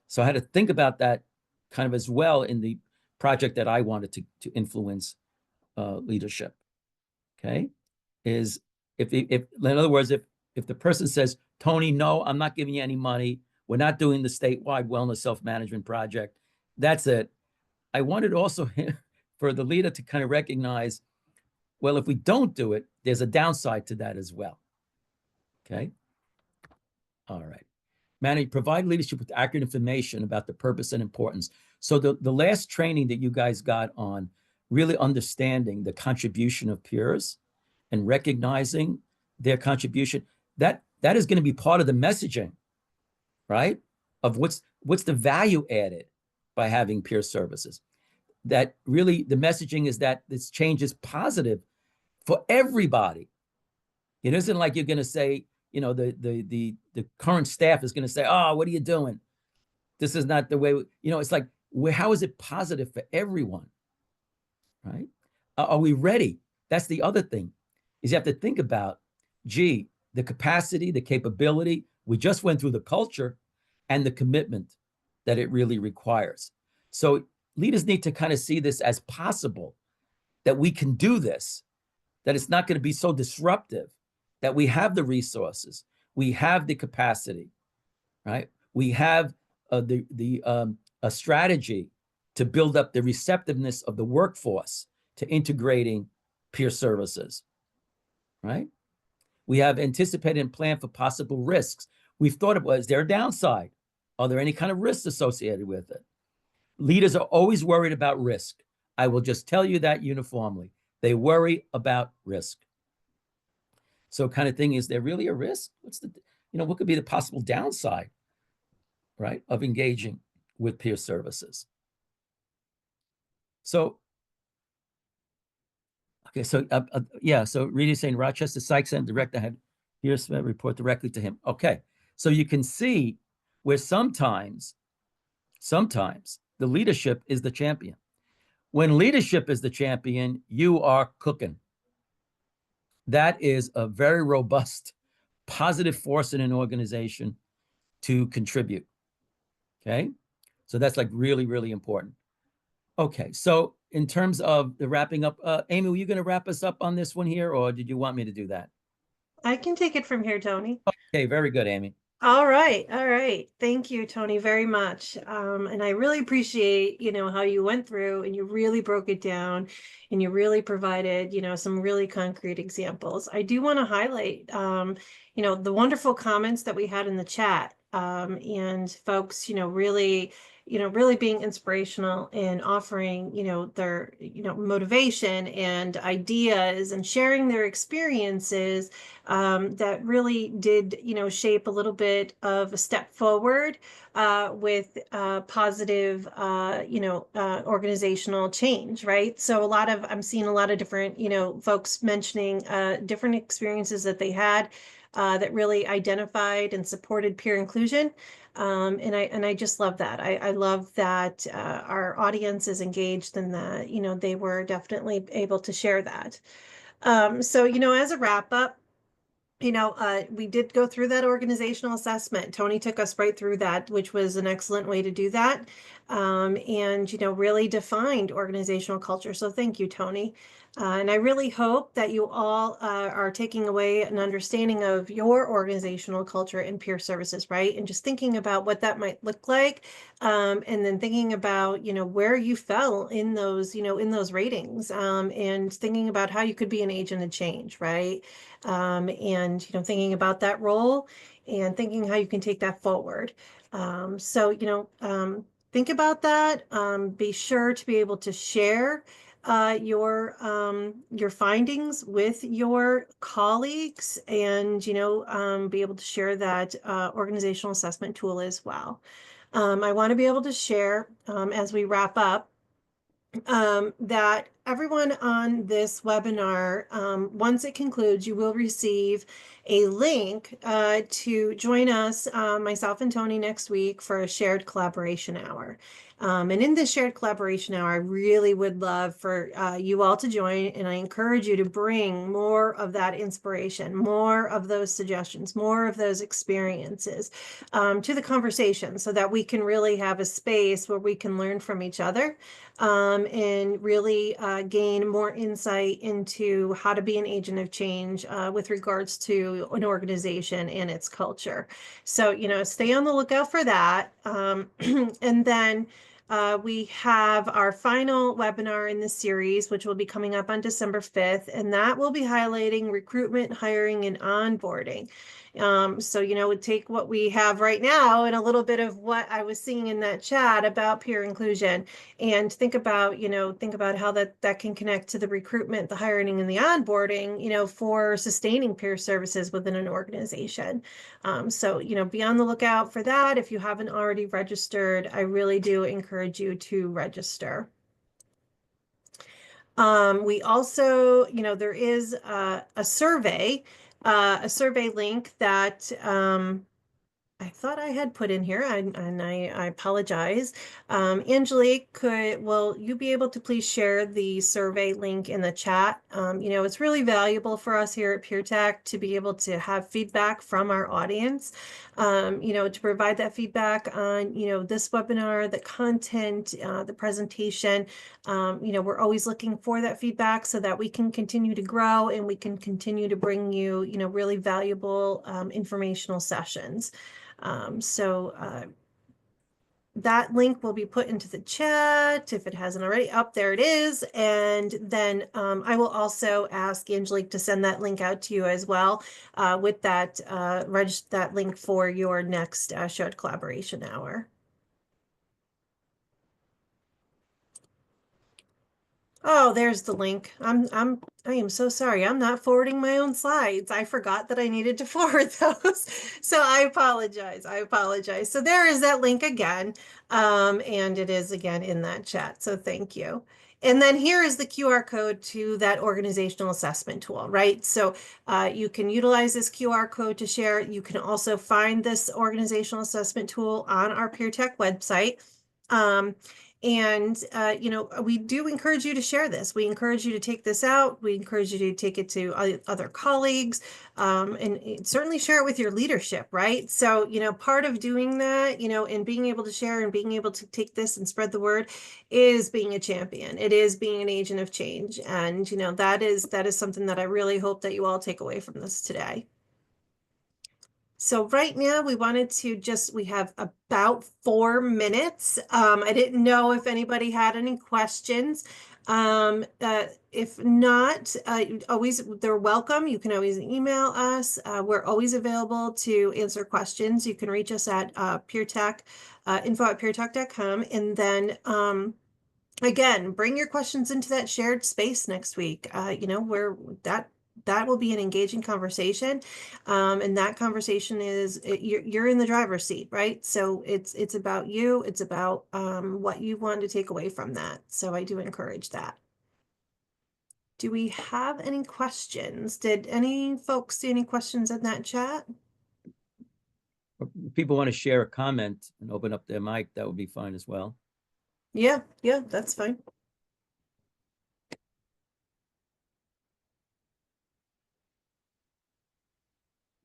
So I had to think about that kind of as well in the project that I wanted to influence leadership. Okay, in other words, if the person says, Tony, no, I'm not giving you any money, we're not doing the statewide wellness self-management project, that's it. I wanted also for the leader to kind of recognize, well, if we don't do it, there's a downside to that as well. Okay. All right. Provide leadership with accurate information about the purpose and importance. So the last training that you guys got on really understanding the contribution of peers and recognizing their contribution, that is going to be part of the messaging, right? Of what's the value added by having peer services. That really the messaging is that this change is positive for everybody. It isn't like you're going to say, you know, the current staff is going to say, oh, what are you doing? This is not the way, you know, it's like, how is it positive for everyone, right? Are we ready? That's the other thing, is you have to think about, gee, the capacity, the capability, we just went through the culture and the commitment that it really requires. So leaders need to kind of see this as possible, that we can do this, that it's not going to be so disruptive, that we have the resources, we have the capacity, right? We have a strategy to build up the receptiveness of the workforce to integrating peer services, right? We have anticipated and planned for possible risks. We've thought about, is there a downside? Are there any kind of risks associated with it? Leaders are always worried about risk. I will just tell you that uniformly. They worry about risk. So kind of thing, is there really a risk? What's the, you know, what could be the possible downside, right, of engaging with peer services? So, okay, so yeah, so Rita's saying Rochester Psych Center director had peer report directly to him. Okay, so you can see where sometimes the leadership is the champion. When leadership is the champion, you are cooking. That is a very robust, positive force in an organization to contribute. Okay, so that's like really, really important. Okay, so in terms of the wrapping up, Amy, were you going to wrap us up on this one here, or did you want me to do that? I can take it from here, Tony. Okay, very good, Amy. All right. All right. Thank you, Tony, very much. And I really appreciate, you know, how you went through and you really broke it down and you really provided, you know, some really concrete examples. I do want to highlight, you know, the wonderful comments that we had in the chat, and folks, really being inspirational and offering, their, motivation and ideas and sharing their experiences, that really did, shape a little bit of a step forward with positive, organizational change, right? So I'm seeing a lot of different, folks mentioning different experiences that they had that really identified and supported peer inclusion. And I just love that. I love that our audience is engaged and that, they were definitely able to share that. So, as a wrap up, we did go through that organizational assessment. Tony took us right through that, which was an excellent way to do that. And, really defined organizational culture. So thank you, Tony. And I really hope that you all are taking away an understanding of your organizational culture and peer services, right? And just thinking about what that might look like. And then thinking about, where you fell in those, in those ratings, and thinking about how you could be an agent of change, right? And thinking about that role and thinking how you can take that forward. So think about that. Be sure to be able to share your findings with your colleagues, and be able to share that organizational assessment tool as well. I want to be able to share, as we wrap up, that everyone on this webinar, once it concludes, you will receive a link to join us, myself and Tony, next week for a shared collaboration hour. And in this shared collaboration hour, I really would love for you all to join, and I encourage you to bring more of that inspiration, more of those suggestions, more of those experiences to the conversation, so that we can really have a space where we can learn from each other, and really gain more insight into how to be an agent of change with regards to an organization and its culture. So, stay on the lookout for that. And then we have our final webinar in this series, which will be coming up on December 5th, and that will be highlighting recruitment, hiring, and onboarding. So, take what we have right now and a little bit of what I was seeing in that chat about peer inclusion, and think about how that can connect to the recruitment, the hiring, and the onboarding, for sustaining peer services within an organization. So, be on the lookout for that. If you haven't already registered, I really do encourage you to register. We also, there is a survey link that I thought I had put in here, and I apologize. Angelique, will you be able to please share the survey link in the chat? It's really valuable for us here at PeerTech to be able to have feedback from our audience, to provide that feedback on, this webinar, the content, the presentation. We're always looking for that feedback so that we can continue to grow and we can continue to bring you, really valuable informational sessions. That link will be put into the chat if it hasn't already. Up there it is. And then I will also ask Angelique to send that link out to you as well, with that that link for your next shared collaboration hour. Oh, there's the link. I am so sorry. I'm not forwarding my own slides. I forgot that I needed to forward those. So I apologize. So there is that link again. And it is again in that chat. So thank you. And then here is the QR code to that organizational assessment tool, right? So you can utilize this QR code to share. You can also find this organizational assessment tool on our PeerTech website. And, we do encourage you to share this. We encourage you to take this out. We encourage you to take it to other colleagues, and certainly share it with your leadership, right? So, part of doing that, and being able to share and being able to take this and spread the word is being a champion. It is being an agent of change. And, that is something that I really hope that you all take away from this today. So right now we have about 4 minutes. I didn't know if anybody had any questions. If not, they're welcome. You can always email us. We're always available to answer questions. You can reach us at PeerTech, info@peertech.com. And then, again, bring your questions into that shared space next week. Where that will be an engaging conversation, and that conversation is you're in the driver's seat, right? So it's about you. It's about what you want to take away from that. So I do encourage that. Do we have any questions? Did any folks see any questions in that chat? If people want to share a comment and open up their mic, that would be fine as well. Yeah, that's fine.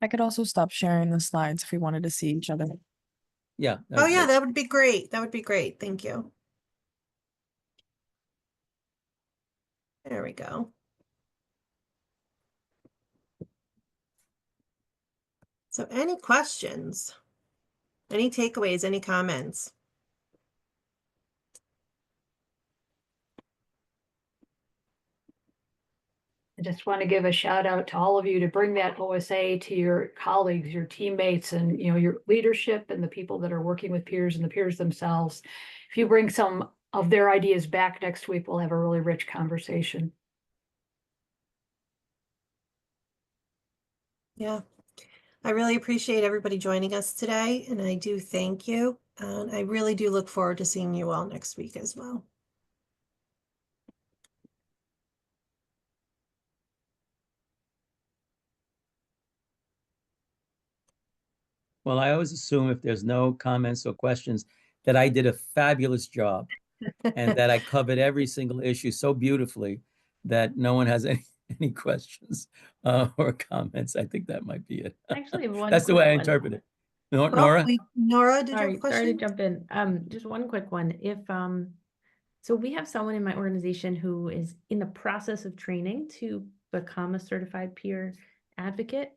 I could also stop sharing the slides if we wanted to see each other. Yeah. Oh yeah, that would be great. That would be great. Thank you. There we go. So any questions? Any takeaways? Any comments? I just want to give a shout out to all of you to bring that OSA to your colleagues, your teammates, and your leadership and the people that are working with peers and the peers themselves. If you bring some of their ideas back next week, we'll have a really rich conversation. Yeah, I really appreciate everybody joining us today, and I do thank you. And I really do look forward to seeing you all next week as well. Well, I always assume if there's no comments or questions that I did a fabulous job and that I covered every single issue so beautifully that no one has any questions or comments. I think that might be it. Actually, one That's the way I quick one. interpret it. Oh, Nora? Nora, did you have a Sorry to question? jump in. Just one quick one. If so we have someone in my organization who is in the process of training to become a certified peer advocate.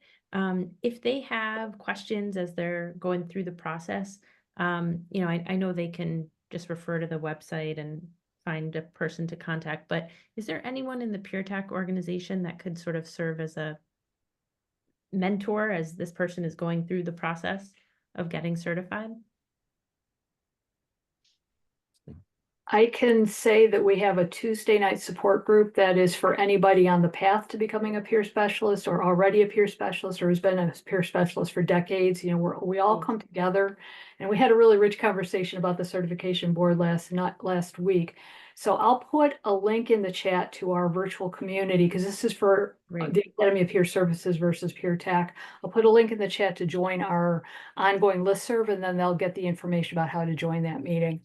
If they have questions as they're going through the process, I know they can just refer to the website and find a person to contact, but is there anyone in the PeerTech organization that could sort of serve as a mentor as this person is going through the process of getting certified? I can say that we have a Tuesday night support group that is for anybody on the path to becoming a peer specialist or already a peer specialist or has been a peer specialist for decades. You know, we all come together, and we had a really rich conversation about the certification board last week. So I'll put a link in the chat to our virtual community because this is for Great. the Academy of Peer Services versus Peer Tech. I'll put a link in the chat to join our ongoing listserv, and then they'll get the information about how to join that meeting.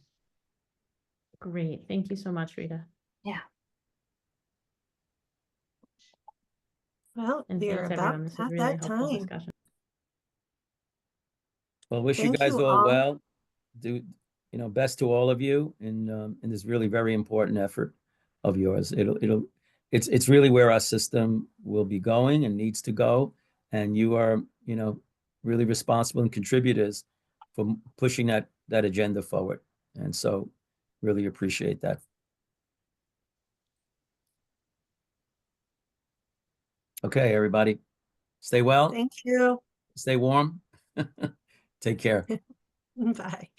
Great. Thank you so much, Rita. Yeah. Well, And we are thanks, about everyone. This was at really that helpful time. discussion. Well, wish you Thank guys you all all. well. Do, best to all of you in this really very important effort of yours. It's really where our system will be going and needs to go. And you are, really responsible and contributors for pushing that agenda forward. And so really appreciate that. Okay, everybody. Stay well, Thank you. stay warm. Take care. Bye.